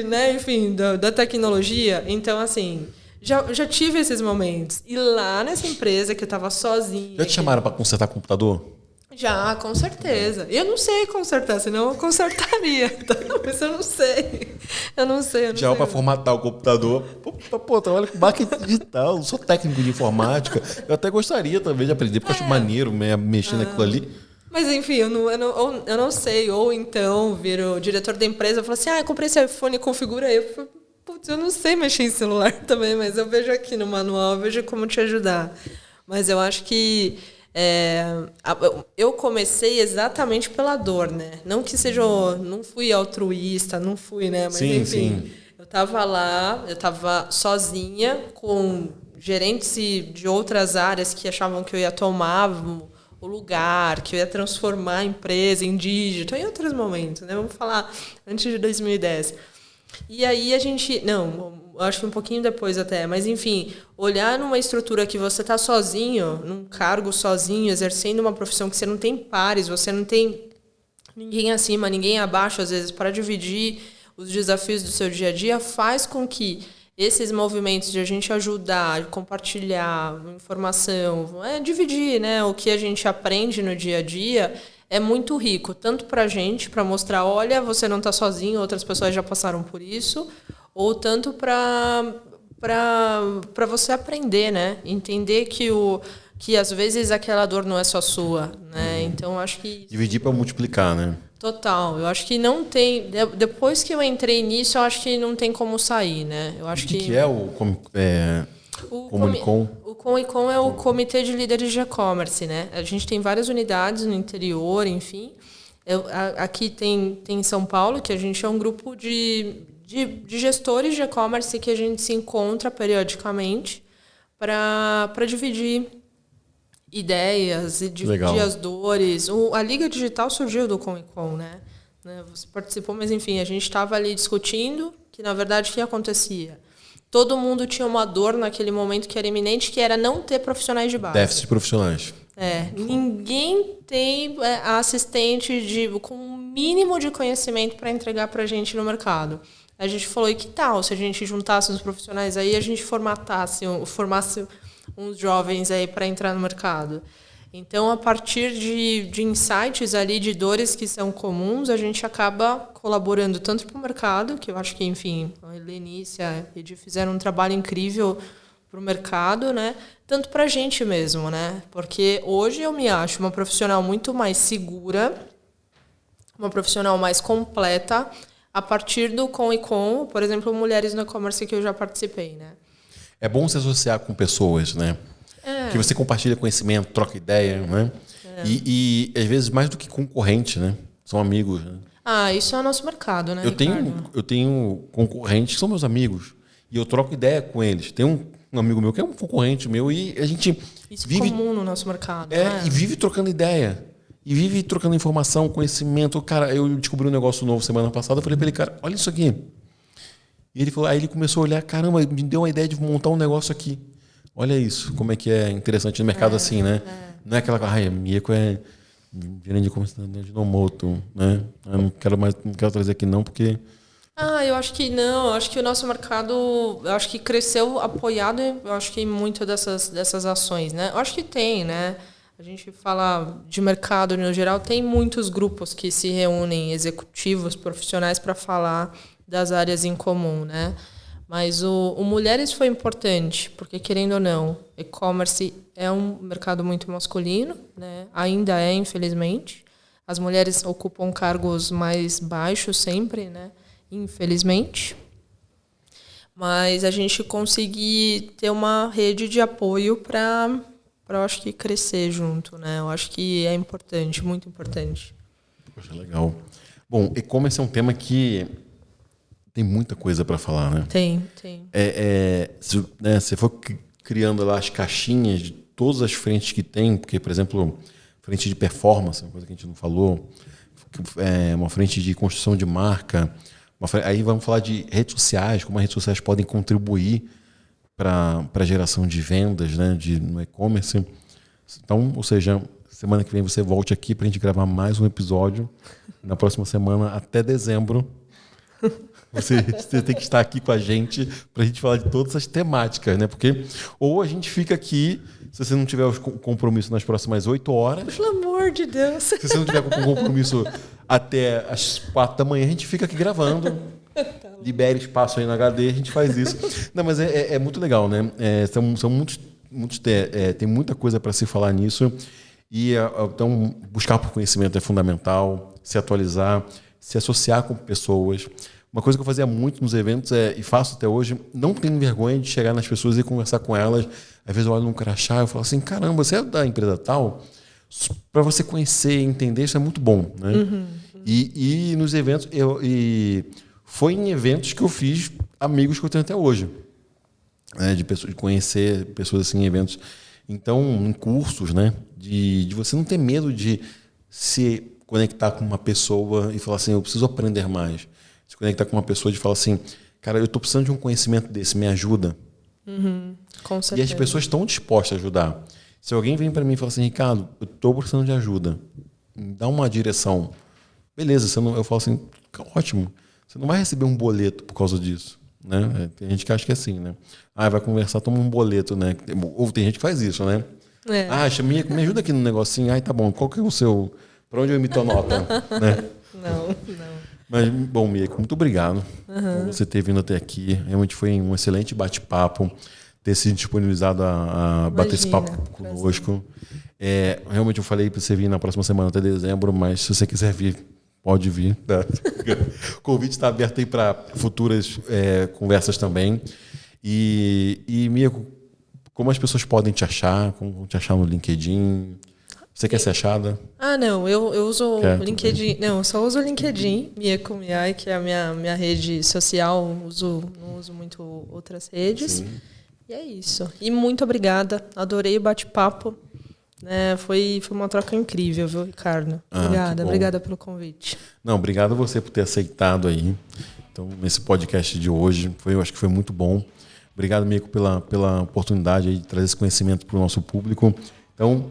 né, enfim, da tecnologia. Então, assim, já tive esses momentos. E lá nessa empresa que eu estava sozinha... Já te chamaram para consertar computador? Já, com certeza. Eu não sei consertar, senão eu consertaria. Mas eu não sei. Eu não sei. Já para formatar o computador. Pô, trabalho com marketing digital, não sou técnico de informática. Eu até gostaria também de aprender, porque eu acho maneiro mexer naquilo ali. Mas enfim, eu não sei. Ou então vira o diretor da empresa e fala assim, eu comprei esse iPhone, configura aí. Eu falo, putz, eu não sei mexer em celular também, mas eu vejo aqui no manual, eu vejo como te ajudar. Mas eu acho que Eu comecei exatamente pela dor, né? Não que seja... Não fui altruísta, não fui, né? Mas, sim, enfim, sim. eu estava lá, eu estava sozinha, com gerentes de outras áreas que achavam que eu ia tomar o lugar, que eu ia transformar a empresa em digital, em outros momentos, né? Vamos falar antes de 2010. E aí a gente... Não, acho que um pouquinho depois até, mas enfim, olhar numa estrutura que você está sozinho, num cargo sozinho, exercendo uma profissão que você não tem pares, você não tem ninguém acima, ninguém abaixo, às vezes, para dividir os desafios do seu dia a dia, faz com que esses movimentos de a gente ajudar, compartilhar informação, dividir, né, o que a gente aprende no dia a dia, é muito rico, tanto para a gente, para mostrar, olha, você não está sozinho, outras pessoas já passaram por isso, ou tanto para você aprender, né, entender que às vezes aquela dor não é só sua, né? Então acho que Dividir para multiplicar, né? Total. Eu acho que não tem. Depois que eu entrei nisso, eu acho que não tem como sair, né? Eu acho O que é o Comunicom? O Comunicom é o Comitê de Líderes de E-Commerce, né? A gente tem várias unidades no interior, enfim. Aqui tem em São Paulo, que a gente é um grupo de gestores de e-commerce que a gente se encontra periodicamente para dividir ideias e dividir as dores. A Liga Digital surgiu do Comunicom, né? Você participou, mas enfim, a gente estava ali discutindo que, na verdade, o que acontecia? Todo mundo tinha uma dor naquele momento que era iminente, que era não ter profissionais de base. Déficit de profissionais. Ninguém tem assistente com um mínimo de conhecimento para entregar para a gente no mercado. A gente falou, e que tal se a gente juntasse os profissionais aí e a gente formasse uns jovens aí para entrar no mercado? Então, a partir de insights ali, de dores que são comuns, a gente acaba colaborando tanto para o mercado, que eu acho que, enfim, a Helenice e a Edi fizeram um trabalho incrível para o mercado, né? Tanto para a gente mesmo, né? Porque hoje eu me acho uma profissional muito mais segura, uma profissional mais completa, a partir do Com e Com, por exemplo, Mulheres no E-Commerce, que eu já participei, né? É bom se associar com pessoas, né? Que você compartilha conhecimento, troca ideia, né? E às vezes mais do que concorrente, né? São amigos, né? Isso é o nosso mercado, né, eu tenho concorrentes que são meus amigos e eu troco ideia com eles. Tem um amigo meu que é um concorrente meu e a gente vive comum no nosso mercado, né? E vive trocando ideia. E vive trocando informação, conhecimento. Cara, eu descobri um negócio novo semana passada, eu falei pra ele, cara, olha isso aqui. E ele falou, aí ele começou a olhar, caramba, me deu uma ideia de montar um negócio aqui. Olha isso, como é que é interessante no mercado assim, né? Não é aquela coisa, Mieko é gerente de comércio de Nomoto, né? Eu não quero trazer aqui não, porque... eu acho que não. Eu acho que o nosso mercado, eu acho que cresceu apoiado, eu acho que em muito dessas ações, né? Eu acho que tem, né? A gente fala de mercado no geral, tem muitos grupos que se reúnem, executivos, profissionais, para falar das áreas em comum, né? Mas o Mulheres foi importante, porque, querendo ou não, e-commerce é um mercado muito masculino, né? Ainda é, infelizmente. As mulheres ocupam cargos mais baixos sempre, né? Infelizmente. Mas a gente conseguir ter uma rede de apoio para eu acho que crescer junto, né? Eu acho que é importante, muito importante. Poxa, legal. Bom, e-commerce é um tema que tem muita coisa para falar, né? Tem. Se for criando lá as caixinhas de todas as frentes que tem, porque, por exemplo, frente de performance, uma coisa que a gente não falou, uma frente de construção de marca, aí vamos falar de redes sociais, como as redes sociais podem contribuir para a geração de vendas, né, no e-commerce. Então, ou seja, semana que vem você volte aqui para a gente gravar mais um episódio. Na próxima semana, até dezembro, você tem que estar aqui com a gente para a gente falar de todas as temáticas, né? Porque ou a gente fica aqui, se você não tiver o compromisso nas próximas 8 horas... Pelo amor de Deus! Se você não tiver compromisso até as 4 da manhã, a gente fica aqui gravando. Libere espaço aí no HD, a gente faz isso. Não, mas é muito legal, né? São muitos tem muita coisa para se falar nisso. E então, buscar por conhecimento é fundamental, se atualizar, se associar com pessoas. Uma coisa que eu fazia muito nos eventos e faço até hoje, não tenho vergonha de chegar nas pessoas e conversar com elas. Às vezes eu olho num crachá e falo assim, caramba, você é da empresa tal? Para você conhecer e entender, isso é muito bom, né? E nos eventos, foi em eventos que eu fiz amigos que eu tenho até hoje. Né? De conhecer pessoas assim em eventos. Então, em cursos, né? De você não ter medo de se conectar com uma pessoa e falar assim, eu preciso aprender mais. Se conectar com uma pessoa e falar assim, cara, eu estou precisando de um conhecimento desse, me ajuda. Com certeza. E as pessoas estão dispostas a ajudar. Se alguém vem para mim e fala assim, Ricardo, eu estou precisando de ajuda, me dá uma direção. Beleza, eu falo assim, ótimo, você não vai receber um boleto por causa disso. Né? Tem gente que acha que é assim, né? Vai conversar, toma um boleto, né? Ou tem gente que faz isso, né? Me ajuda aqui no negocinho. Tá bom, qual que é o seu... Para onde eu emito a nota? Né? Não. Mas, bom, Mieko, muito obrigado por você ter vindo até aqui. Realmente foi um excelente bate-papo, ter se disponibilizado a bater esse papo conosco. Realmente eu falei para você vir na próxima semana até dezembro, mas se você quiser vir, pode vir. Tá? O convite está aberto aí para futuras conversas também. E Mieko, como as pessoas podem te achar? Como vão te achar no LinkedIn? Você quer ser achada? Não, eu uso o LinkedIn. Não, eu só uso o LinkedIn, Mieko Miyai, que é a minha rede social. Não uso muito outras redes. Sim. E é isso. E muito obrigada. Adorei o bate-papo. Foi uma troca incrível, viu, Ricardo? Obrigada pelo convite. Não, obrigado a você por ter aceitado aí. Então, nesse podcast de hoje, eu acho que foi muito bom. Obrigado, Mieko, pela oportunidade aí de trazer esse conhecimento para o nosso público. Então,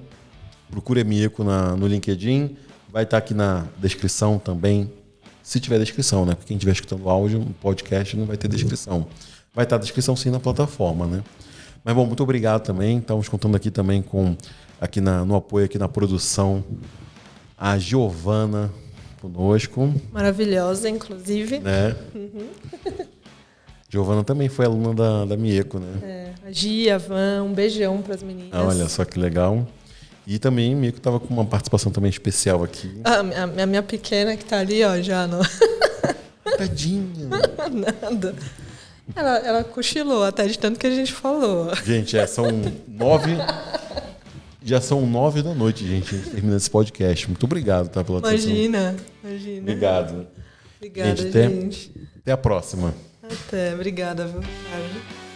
procure a Mieko no LinkedIn. Vai estar aqui na descrição também. Se tiver descrição, né? Porque quem estiver escutando o áudio, no podcast, não vai ter descrição. Vai estar a descrição sim na plataforma, né? Mas, bom, muito obrigado também. Estamos contando aqui também no apoio aqui na produção, a Giovana conosco. Maravilhosa, inclusive. Né? Giovana também foi aluna da Mieko, né? A Gia, a Van, um beijão para as meninas. Olha só que legal. E também Mieko estava com uma participação também especial aqui. A minha pequena que está ali, ó, já no... Tadinha. Nada. Ela cochilou até de tanto que a gente falou. Gente, são 9... Já são 9 da noite, gente. A gente termina esse podcast. Muito obrigado, tá, pela atenção. Imagina. Obrigado. Obrigada, gente. Até a próxima. Obrigada, viu, Ricardo?